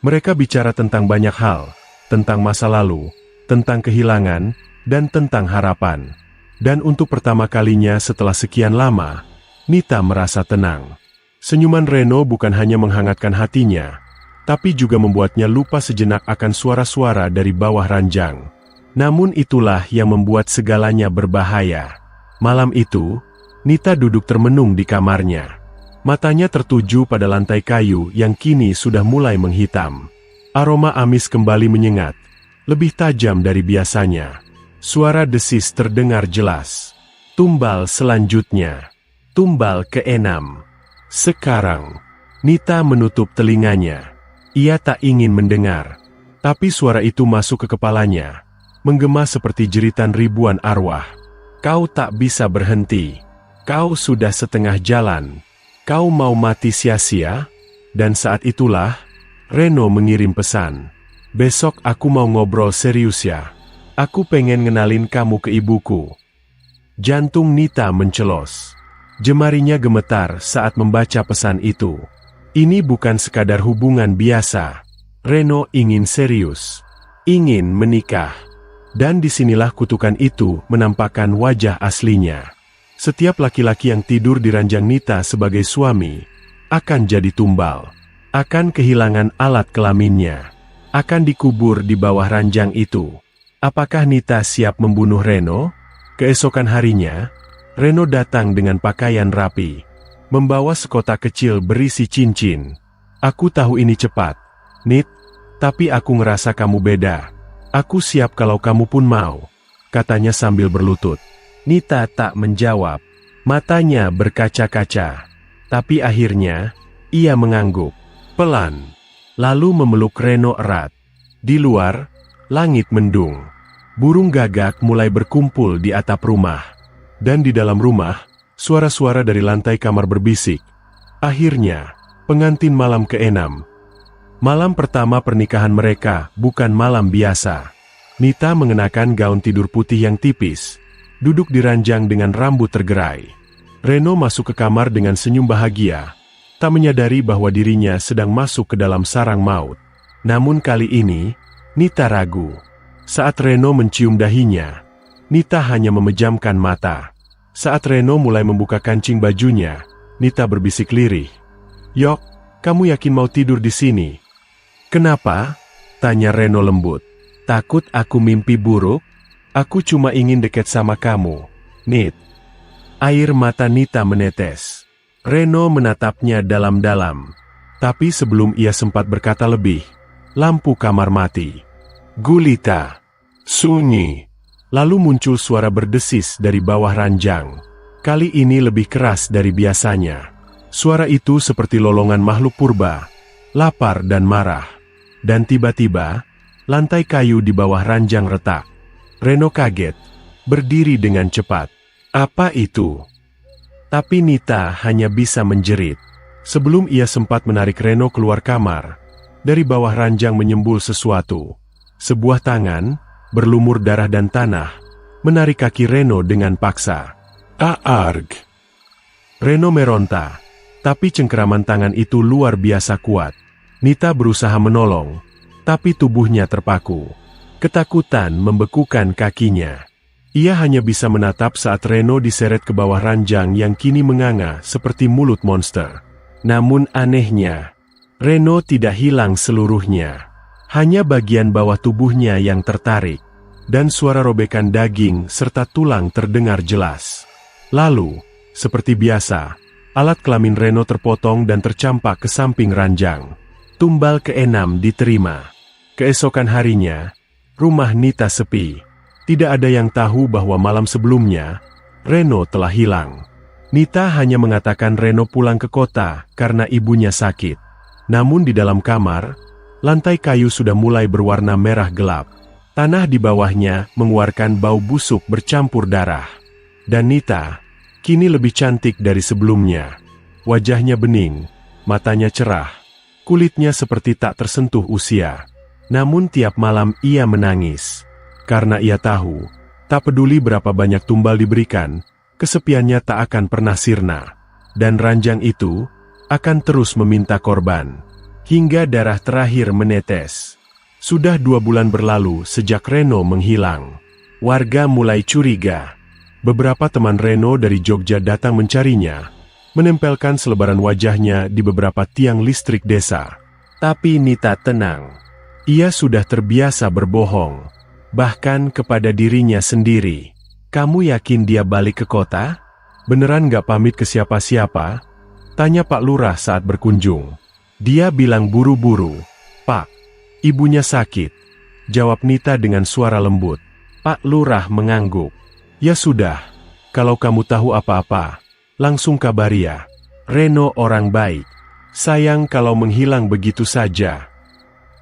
Mereka bicara tentang banyak hal, tentang masa lalu, tentang kehilangan, dan tentang harapan. Dan untuk pertama kalinya setelah sekian lama, Nita merasa tenang. Senyuman Reno bukan hanya menghangatkan hatinya, tapi juga membuatnya lupa sejenak akan suara-suara dari bawah ranjang. Namun itulah yang membuat segalanya berbahaya. Malam itu, Nita duduk termenung di kamarnya. Matanya tertuju pada lantai kayu yang kini sudah mulai menghitam. Aroma amis kembali menyengat, lebih tajam dari biasanya. Suara desis terdengar jelas. Tumbal selanjutnya. Tumbal ke-6. Sekarang, Nita menutup telinganya. Ia tak ingin mendengar. Tapi suara itu masuk ke kepalanya, menggema seperti jeritan ribuan arwah. "Kau tak bisa berhenti. Kau sudah setengah jalan. Kau mau mati sia-sia?" Dan saat itulah, Reno mengirim pesan. "Besok aku mau ngobrol serius ya. Aku pengen ngenalin kamu ke ibuku." Jantung Nita mencelos. Jemarinya gemetar saat membaca pesan itu. Ini bukan sekadar hubungan biasa. Reno ingin serius. Ingin menikah. Dan disinilah kutukan itu menampakkan wajah aslinya. Setiap laki-laki yang tidur di ranjang Nita sebagai suami, akan jadi tumbal. Akan kehilangan alat kelaminnya. Akan dikubur di bawah ranjang itu. Apakah Nita siap membunuh Reno? Keesokan harinya, Reno datang dengan pakaian rapi. Membawa sekotak kecil berisi cincin. "Aku tahu ini cepat, Nit, tapi aku ngerasa kamu beda. Aku siap kalau kamu pun mau," katanya sambil berlutut. Nita tak menjawab. Matanya berkaca-kaca. Tapi akhirnya, ia mengangguk. Pelan. Lalu memeluk Reno erat. Di luar, langit mendung. Burung gagak mulai berkumpul di atap rumah. Dan di dalam rumah, suara-suara dari lantai kamar berbisik. Akhirnya, pengantin malam ke-6. Malam pertama pernikahan mereka bukan malam biasa. Nita mengenakan gaun tidur putih yang tipis. Duduk di ranjang dengan rambut tergerai. Reno masuk ke kamar dengan senyum bahagia, tak menyadari bahwa dirinya sedang masuk ke dalam sarang maut. Namun kali ini, Nita ragu. Saat Reno mencium dahinya, Nita hanya memejamkan mata. Saat Reno mulai membuka kancing bajunya, Nita berbisik lirih. "Yok, kamu yakin mau tidur di sini?" "Kenapa?" tanya Reno lembut. "Takut aku mimpi buruk? Aku cuma ingin dekat sama kamu, Nit." Air mata Nita menetes. Reno menatapnya dalam-dalam. Tapi sebelum ia sempat berkata lebih, lampu kamar mati. Gulita. Sunyi. Lalu muncul suara berdesis dari bawah ranjang. Kali ini lebih keras dari biasanya. Suara itu seperti lolongan makhluk purba, lapar dan marah. Dan tiba-tiba, lantai kayu di bawah ranjang retak. Reno kaget, berdiri dengan cepat. Apa itu? Tapi Nita hanya bisa menjerit. Sebelum ia sempat menarik Reno keluar kamar, Dari bawah ranjang menyembul sesuatu. Sebuah tangan, berlumur darah dan tanah, menarik kaki Reno dengan paksa. Arg! Reno meronta, tapi cengkeraman tangan itu luar biasa kuat. Nita berusaha menolong, tapi tubuhnya terpaku. Ketakutan membekukan kakinya. Ia hanya bisa menatap saat Reno diseret ke bawah ranjang yang kini menganga seperti mulut monster. Namun anehnya, Reno tidak hilang seluruhnya. Hanya bagian bawah tubuhnya yang tertarik, dan suara robekan daging serta tulang terdengar jelas. Lalu, seperti biasa, alat kelamin Reno terpotong dan tercampak ke samping ranjang. Tumbal ke-6 diterima. Keesokan harinya, rumah Nita sepi. Tidak ada yang tahu bahwa malam sebelumnya, Reno telah hilang. Nita hanya mengatakan Reno pulang ke kota karena ibunya sakit. Namun di dalam kamar, lantai kayu sudah mulai berwarna merah gelap. Tanah di bawahnya mengeluarkan bau busuk bercampur darah. Dan Nita, kini lebih cantik dari sebelumnya. Wajahnya bening, matanya cerah, kulitnya seperti tak tersentuh usia. Namun tiap malam ia menangis. Karena ia tahu, tak peduli berapa banyak tumbal diberikan, kesepiannya tak akan pernah sirna. Dan ranjang itu akan terus meminta korban, hingga darah terakhir menetes. Sudah 2 bulan berlalu sejak Reno menghilang. Warga mulai curiga. Beberapa teman Reno dari Jogja datang mencarinya, menempelkan selebaran wajahnya di beberapa tiang listrik desa. Tapi Nita tenang. Ia sudah terbiasa berbohong, bahkan kepada dirinya sendiri. Kamu yakin dia balik ke kota? Beneran gak pamit ke siapa-siapa? Tanya Pak Lurah saat berkunjung. Dia bilang buru-buru. Pak, ibunya sakit. Jawab Nita dengan suara lembut. Pak Lurah mengangguk. Ya sudah, kalau kamu tahu apa-apa, langsung kabari ya. Reno orang baik. Sayang kalau menghilang begitu saja.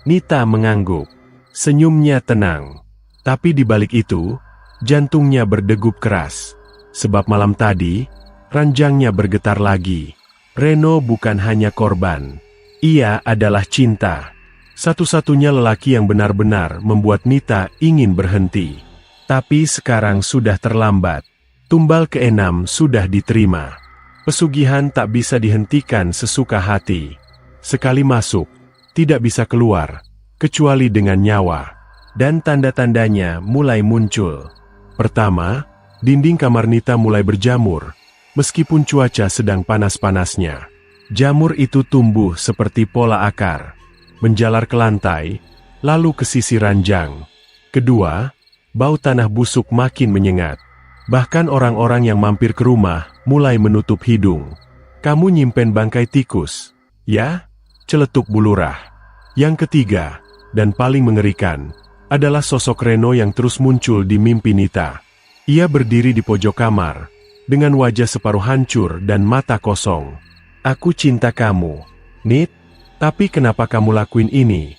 Nita mengangguk. Senyumnya tenang. Tapi di balik itu, jantungnya berdegup keras. Sebab malam tadi, ranjangnya bergetar lagi. Reno bukan hanya korban. Ia adalah cinta. Satu-satunya lelaki yang benar-benar membuat Nita ingin berhenti. Tapi sekarang sudah terlambat. Tumbal ke-6 sudah diterima. Pesugihan tak bisa dihentikan sesuka hati. Sekali masuk, tidak bisa keluar, kecuali dengan nyawa. Dan tanda-tandanya mulai muncul. Pertama, dinding kamar Nita mulai berjamur. Meskipun cuaca sedang panas-panasnya, jamur itu tumbuh seperti pola akar, menjalar ke lantai, lalu ke sisi ranjang. Kedua, bau tanah busuk makin menyengat. Bahkan orang-orang yang mampir ke rumah mulai menutup hidung. Kamu nyimpen bangkai tikus, ya? Celetuk Bu Lurah. Yang ketiga, dan paling mengerikan, adalah sosok Reno yang terus muncul di mimpi Nita. Ia berdiri di pojok kamar, dengan wajah separuh hancur dan mata kosong. Aku cinta kamu, Nit. Tapi kenapa kamu lakuin ini?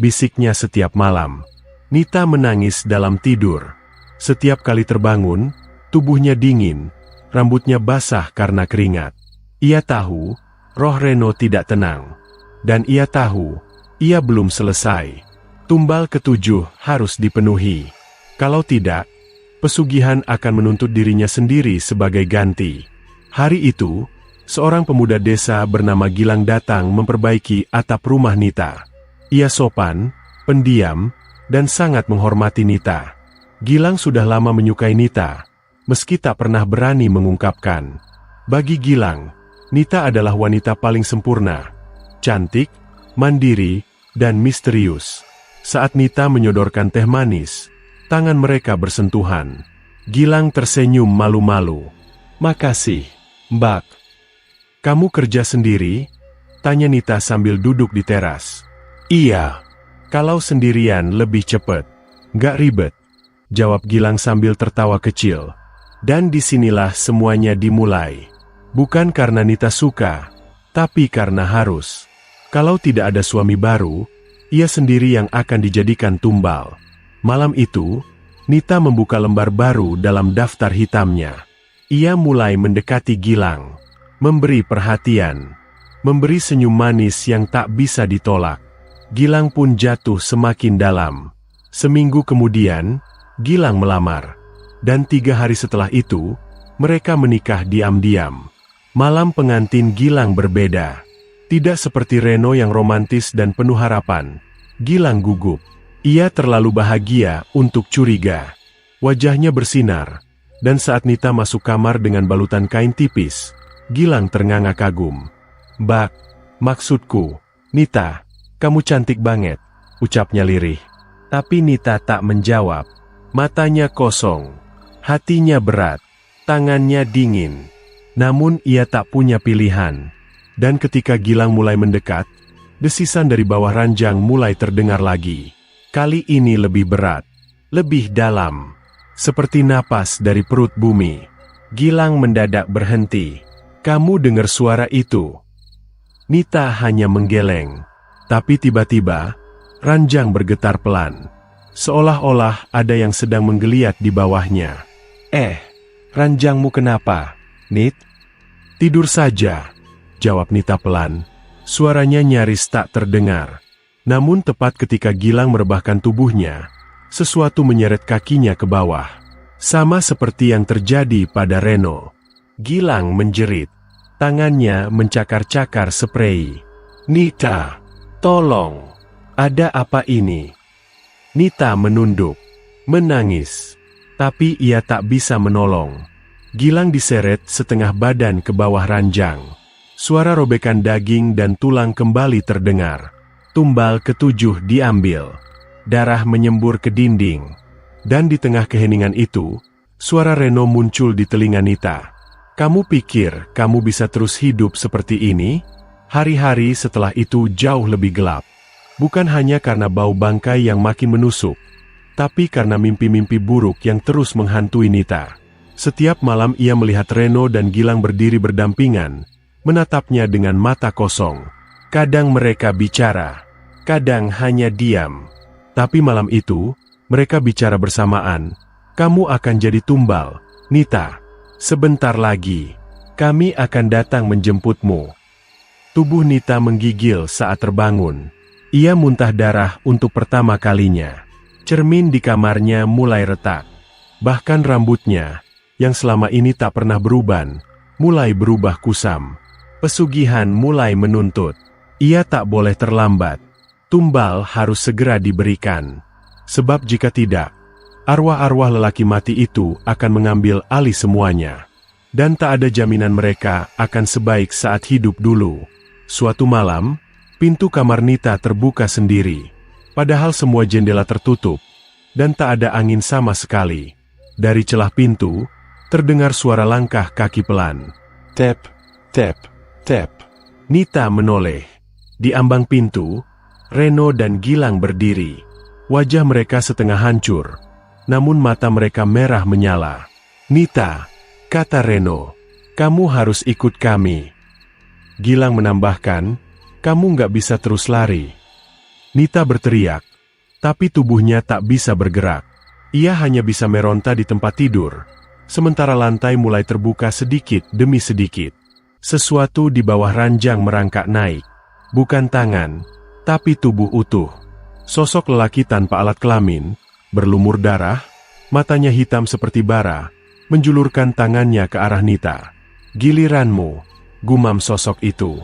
Bisiknya setiap malam. Nita menangis dalam tidur. Setiap kali terbangun, tubuhnya dingin, rambutnya basah karena keringat. Ia tahu, roh Reno tidak tenang. Dan ia tahu, ia belum selesai. Tumbal ke-7 harus dipenuhi. Kalau tidak, pesugihan akan menuntut dirinya sendiri sebagai ganti. Hari itu, seorang pemuda desa bernama Gilang datang memperbaiki atap rumah Nita. Ia sopan, pendiam, dan sangat menghormati Nita. Gilang sudah lama menyukai Nita, meski tak pernah berani mengungkapkan. Bagi Gilang, Nita adalah wanita paling sempurna, cantik, mandiri, dan misterius. Saat Nita menyodorkan teh manis, tangan mereka bersentuhan. Gilang tersenyum malu-malu. Makasih, Mbak. Kamu kerja sendiri? Tanya Nita sambil duduk di teras. Iya. Kalau sendirian lebih cepat. Gak ribet. Jawab Gilang sambil tertawa kecil. Dan disinilah semuanya dimulai. Bukan karena Nita suka, tapi karena harus. Kalau tidak ada suami baru, ia sendiri yang akan dijadikan tumbal. Malam itu, Nita membuka lembar baru dalam daftar hitamnya. Ia mulai mendekati Gilang, memberi perhatian, memberi senyum manis yang tak bisa ditolak. Gilang pun jatuh semakin dalam. Seminggu kemudian, Gilang melamar. Dan 3 hari setelah itu, mereka menikah diam-diam. Malam pengantin Gilang berbeda. Tidak seperti Reno yang romantis dan penuh harapan. Gilang gugup. Ia terlalu bahagia untuk curiga. Wajahnya bersinar. Dan saat Nita masuk kamar dengan balutan kain tipis, Gilang ternganga kagum. "Mbak, maksudku, Nita, kamu cantik banget," ucapnya lirih. Tapi Nita tak menjawab. Matanya kosong. Hatinya berat. Tangannya dingin. Namun ia tak punya pilihan. Dan ketika Gilang mulai mendekat, desisan dari bawah ranjang mulai terdengar lagi. Kali ini lebih berat. Lebih dalam. Seperti napas dari perut bumi. Gilang mendadak berhenti. "Kamu dengar suara itu?" Nita hanya menggeleng. Tapi tiba-tiba, ranjang bergetar pelan. Seolah-olah ada yang sedang menggeliat di bawahnya. Ranjangmu kenapa, Nit?" "Tidur saja," jawab Nita pelan. Suaranya nyaris tak terdengar. Namun tepat ketika Gilang merebahkan tubuhnya, sesuatu menyeret kakinya ke bawah. Sama seperti yang terjadi pada Reno. Gilang menjerit. Tangannya mencakar-cakar sprei. "Nita, tolong! Ada apa ini?" Nita menunduk, menangis. Tapi ia tak bisa menolong. Gilang diseret setengah badan ke bawah ranjang. Suara robekan daging dan tulang kembali terdengar. Tumbal ke-7 diambil. Darah menyembur ke dinding. Dan di tengah keheningan itu, suara Reno muncul di telinga Nita. "Kamu pikir kamu bisa terus hidup seperti ini?" Hari-hari setelah itu jauh lebih gelap. Bukan hanya karena bau bangkai yang makin menusuk, tapi karena mimpi-mimpi buruk yang terus menghantui Nita. Setiap malam ia melihat Reno dan Gilang berdiri berdampingan, menatapnya dengan mata kosong. Kadang mereka bicara, kadang hanya diam. Tapi malam itu, mereka bicara bersamaan. "Kamu akan jadi tumbal, Nita. Sebentar lagi, kami akan datang menjemputmu." Tubuh Nita menggigil saat terbangun. Ia muntah darah untuk pertama kalinya. Cermin di kamarnya mulai retak. Bahkan rambutnya, yang selama ini tak pernah beruban, mulai berubah kusam. Pesugihan mulai menuntut. Ia tak boleh terlambat. Tumbal harus segera diberikan. Sebab jika tidak, arwah-arwah lelaki mati itu akan mengambil alih semuanya. Dan tak ada jaminan mereka akan sebaik saat hidup dulu. Suatu malam, pintu kamar Nita terbuka sendiri. Padahal semua jendela tertutup, dan tak ada angin sama sekali. Dari celah pintu, terdengar suara langkah kaki pelan. Tap, tap, tap. Nita menoleh. Di ambang pintu, Reno dan Gilang berdiri. Wajah mereka setengah hancur, namun mata mereka merah menyala. "Nita," kata Reno, "kamu harus ikut kami." Gilang menambahkan, "Kamu nggak bisa terus lari." Nita berteriak, tapi tubuhnya tak bisa bergerak. Ia hanya bisa meronta di tempat tidur, sementara lantai mulai terbuka sedikit demi sedikit. Sesuatu di bawah ranjang merangkak naik. Bukan tangan, tapi tubuh utuh. Sosok lelaki tanpa alat kelamin, berlumur darah, matanya hitam seperti bara, menjulurkan tangannya ke arah Nita. "Giliranmu," gumam sosok itu.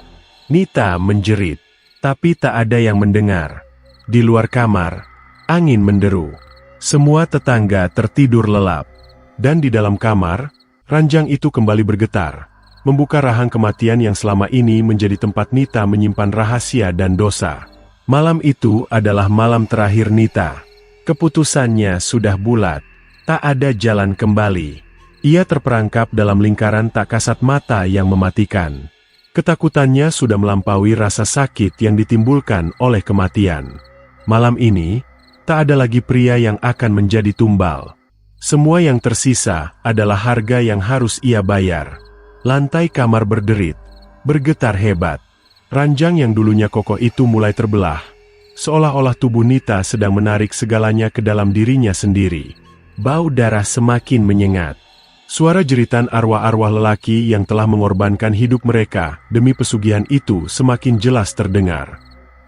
Nita menjerit, tapi tak ada yang mendengar. Di luar kamar, angin menderu. Semua tetangga tertidur lelap. Dan di dalam kamar, ranjang itu kembali bergetar, membuka rahang kematian yang selama ini menjadi tempat Nita menyimpan rahasia dan dosa. Malam itu adalah malam terakhir Nita. Keputusannya sudah bulat. Tak ada jalan kembali. Ia terperangkap dalam lingkaran tak kasat mata yang mematikan. Ketakutannya sudah melampaui rasa sakit yang ditimbulkan oleh kematian. Malam ini, tak ada lagi pria yang akan menjadi tumbal. Semua yang tersisa adalah harga yang harus ia bayar. Lantai kamar berderit, bergetar hebat. Ranjang yang dulunya kokoh itu mulai terbelah. Seolah-olah tubuh Nita sedang menarik segalanya ke dalam dirinya sendiri. Bau darah semakin menyengat. Suara jeritan arwah-arwah lelaki yang telah mengorbankan hidup mereka demi pesugihan itu semakin jelas terdengar.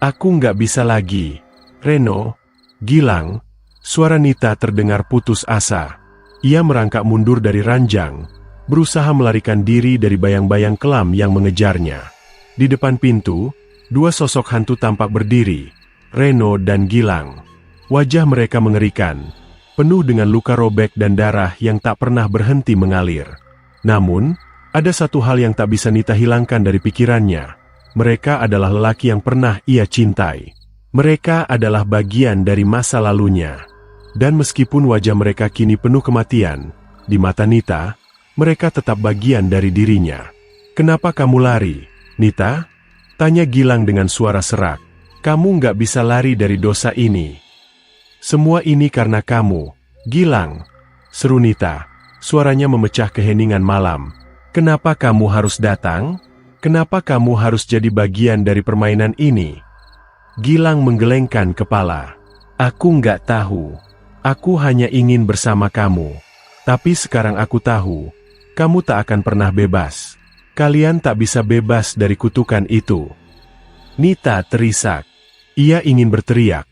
Aku nggak bisa lagi. Reno, Gilang, suara Nita terdengar putus asa. Ia merangkak mundur dari ranjang, berusaha melarikan diri dari bayang-bayang kelam yang mengejarnya. Di depan pintu, dua sosok hantu tampak berdiri, Reno dan Gilang. Wajah mereka mengerikan, penuh dengan luka robek dan darah yang tak pernah berhenti mengalir. Namun, ada satu hal yang tak bisa Nita hilangkan dari pikirannya. Mereka adalah lelaki yang pernah ia cintai. Mereka adalah bagian dari masa lalunya. Dan meskipun wajah mereka kini penuh kematian, di mata Nita, mereka tetap bagian dari dirinya. "Kenapa kamu lari, Nita?" tanya Gilang dengan suara serak. "Kamu nggak bisa lari dari dosa ini. Semua ini karena kamu, Gilang," seru Nita. Suaranya memecah keheningan malam. "Kenapa kamu harus datang? Kenapa kamu harus jadi bagian dari permainan ini?" Gilang menggelengkan kepala. "Aku nggak tahu. Aku hanya ingin bersama kamu. Tapi sekarang aku tahu, kamu tak akan pernah bebas. Kalian tak bisa bebas dari kutukan itu." Nita terisak. Ia ingin berteriak,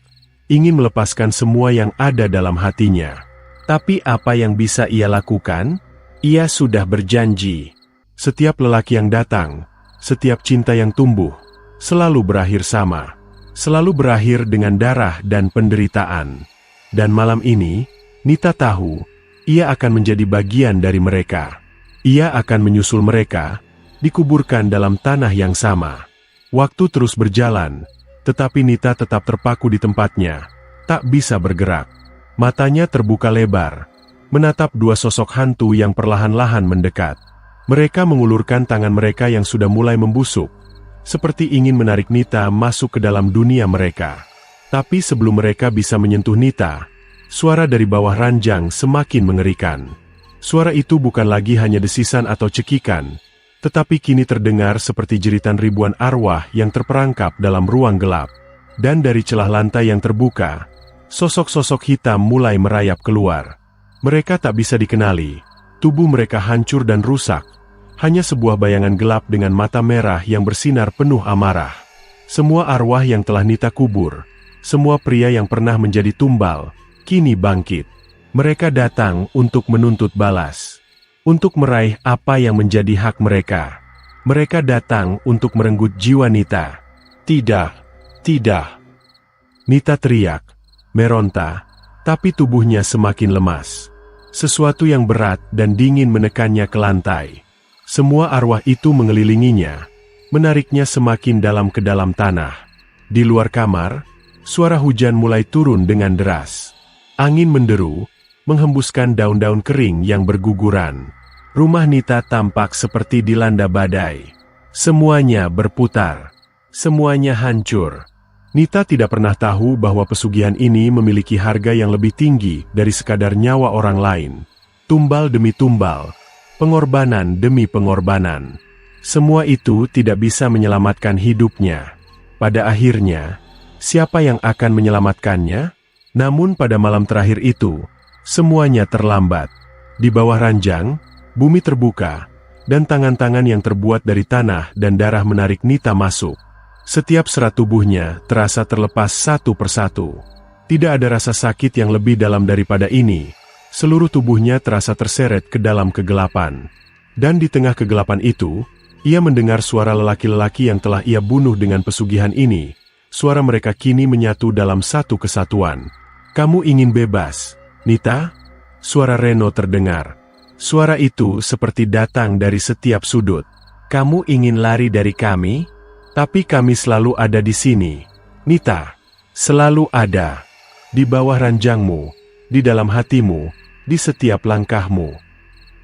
ingin melepaskan semua yang ada dalam hatinya. Tapi apa yang bisa ia lakukan? Ia sudah berjanji. Setiap lelaki yang datang, setiap cinta yang tumbuh, selalu berakhir sama. Selalu berakhir dengan darah dan penderitaan. Dan malam ini, Nita tahu, ia akan menjadi bagian dari mereka. Ia akan menyusul mereka, dikuburkan dalam tanah yang sama. Waktu terus berjalan, tetapi Nita tetap terpaku di tempatnya, tak bisa bergerak. Matanya terbuka lebar, menatap dua sosok hantu yang perlahan-lahan mendekat. Mereka mengulurkan tangan mereka yang sudah mulai membusuk, seperti ingin menarik Nita masuk ke dalam dunia mereka. Tapi sebelum mereka bisa menyentuh Nita, suara dari bawah ranjang semakin mengerikan. Suara itu bukan lagi hanya desisan atau cekikan, tetapi kini terdengar seperti jeritan ribuan arwah yang terperangkap dalam ruang gelap. Dan dari celah lantai yang terbuka, sosok-sosok hitam mulai merayap keluar. Mereka tak bisa dikenali, tubuh mereka hancur dan rusak, hanya sebuah bayangan gelap dengan mata merah yang bersinar penuh amarah. Semua arwah yang telah Nita kubur, semua pria yang pernah menjadi tumbal, kini bangkit. Mereka datang untuk menuntut balas, untuk meraih apa yang menjadi hak mereka. Mereka datang untuk merenggut jiwa Nita. "Tidak, tidak!" Nita teriak, meronta, tapi tubuhnya semakin lemas. Sesuatu yang berat dan dingin menekannya ke lantai. Semua arwah itu mengelilinginya, menariknya semakin dalam ke dalam tanah. Di luar kamar, suara hujan mulai turun dengan deras. Angin menderu, menghembuskan daun-daun kering yang berguguran. Rumah Nita tampak seperti dilanda badai. Semuanya berputar. Semuanya hancur. Nita tidak pernah tahu bahwa pesugihan ini memiliki harga yang lebih tinggi dari sekadar nyawa orang lain. Tumbal demi tumbal, pengorbanan demi pengorbanan. Semua itu tidak bisa menyelamatkan hidupnya. Pada akhirnya, siapa yang akan menyelamatkannya? Namun pada malam terakhir itu, semuanya terlambat. Di bawah ranjang, bumi terbuka, dan tangan-tangan yang terbuat dari tanah dan darah menarik Nita masuk. Setiap serat tubuhnya terasa terlepas satu persatu. Tidak ada rasa sakit yang lebih dalam daripada ini. Seluruh tubuhnya terasa terseret ke dalam kegelapan. Dan di tengah kegelapan itu, ia mendengar suara lelaki-lelaki yang telah ia bunuh dengan pesugihan ini. Suara mereka kini menyatu dalam satu kesatuan. "Kamu ingin bebas, Nita?" Suara Reno terdengar. Suara itu seperti datang dari setiap sudut. "Kamu ingin lari dari kami? Tapi kami selalu ada di sini, Nita. Selalu ada. Di bawah ranjangmu, di dalam hatimu, di setiap langkahmu.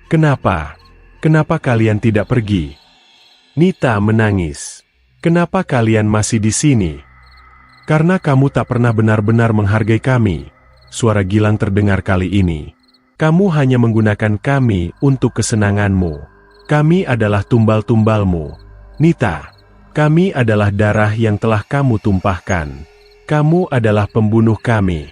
Kenapa? Kenapa kalian tidak pergi?" Nita menangis. "Kenapa kalian masih di sini?" "Karena kamu tak pernah benar-benar menghargai kami," suara Gilang terdengar kali ini. "Kamu hanya menggunakan kami untuk kesenanganmu. Kami adalah tumbal-tumbalmu, Nita. Kami adalah darah yang telah kamu tumpahkan. Kamu adalah pembunuh kami."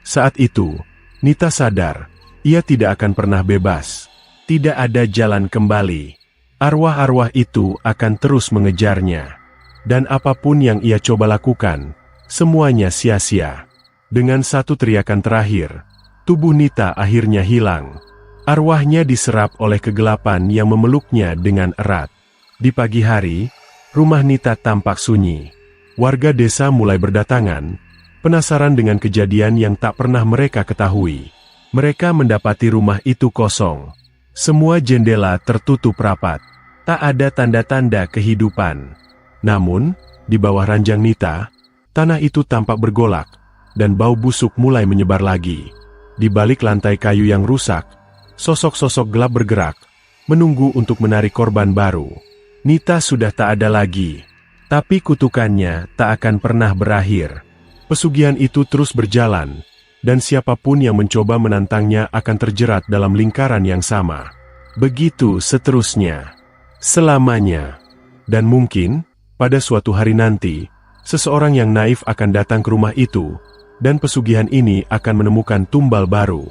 Saat itu, Nita sadar, ia tidak akan pernah bebas. Tidak ada jalan kembali. Arwah-arwah itu akan terus mengejarnya. Dan apapun yang ia coba lakukan, semuanya sia-sia. Dengan satu teriakan terakhir, tubuh Nita akhirnya hilang. Arwahnya diserap oleh kegelapan yang memeluknya dengan erat. Di pagi hari, rumah Nita tampak sunyi. Warga desa mulai berdatangan, penasaran dengan kejadian yang tak pernah mereka ketahui. Mereka mendapati rumah itu kosong. Semua jendela tertutup rapat. Tak ada tanda-tanda kehidupan. Namun, di bawah ranjang Nita, tanah itu tampak bergolak, dan bau busuk mulai menyebar lagi. Di balik lantai kayu yang rusak, sosok-sosok gelap bergerak, menunggu untuk menarik korban baru. Nita sudah tak ada lagi, tapi kutukannya tak akan pernah berakhir. Pesugihan itu terus berjalan, dan siapapun yang mencoba menantangnya akan terjerat dalam lingkaran yang sama. Begitu seterusnya, selamanya. Dan mungkin, pada suatu hari nanti, seseorang yang naif akan datang ke rumah itu, dan pesugihan ini akan menemukan tumbal baru.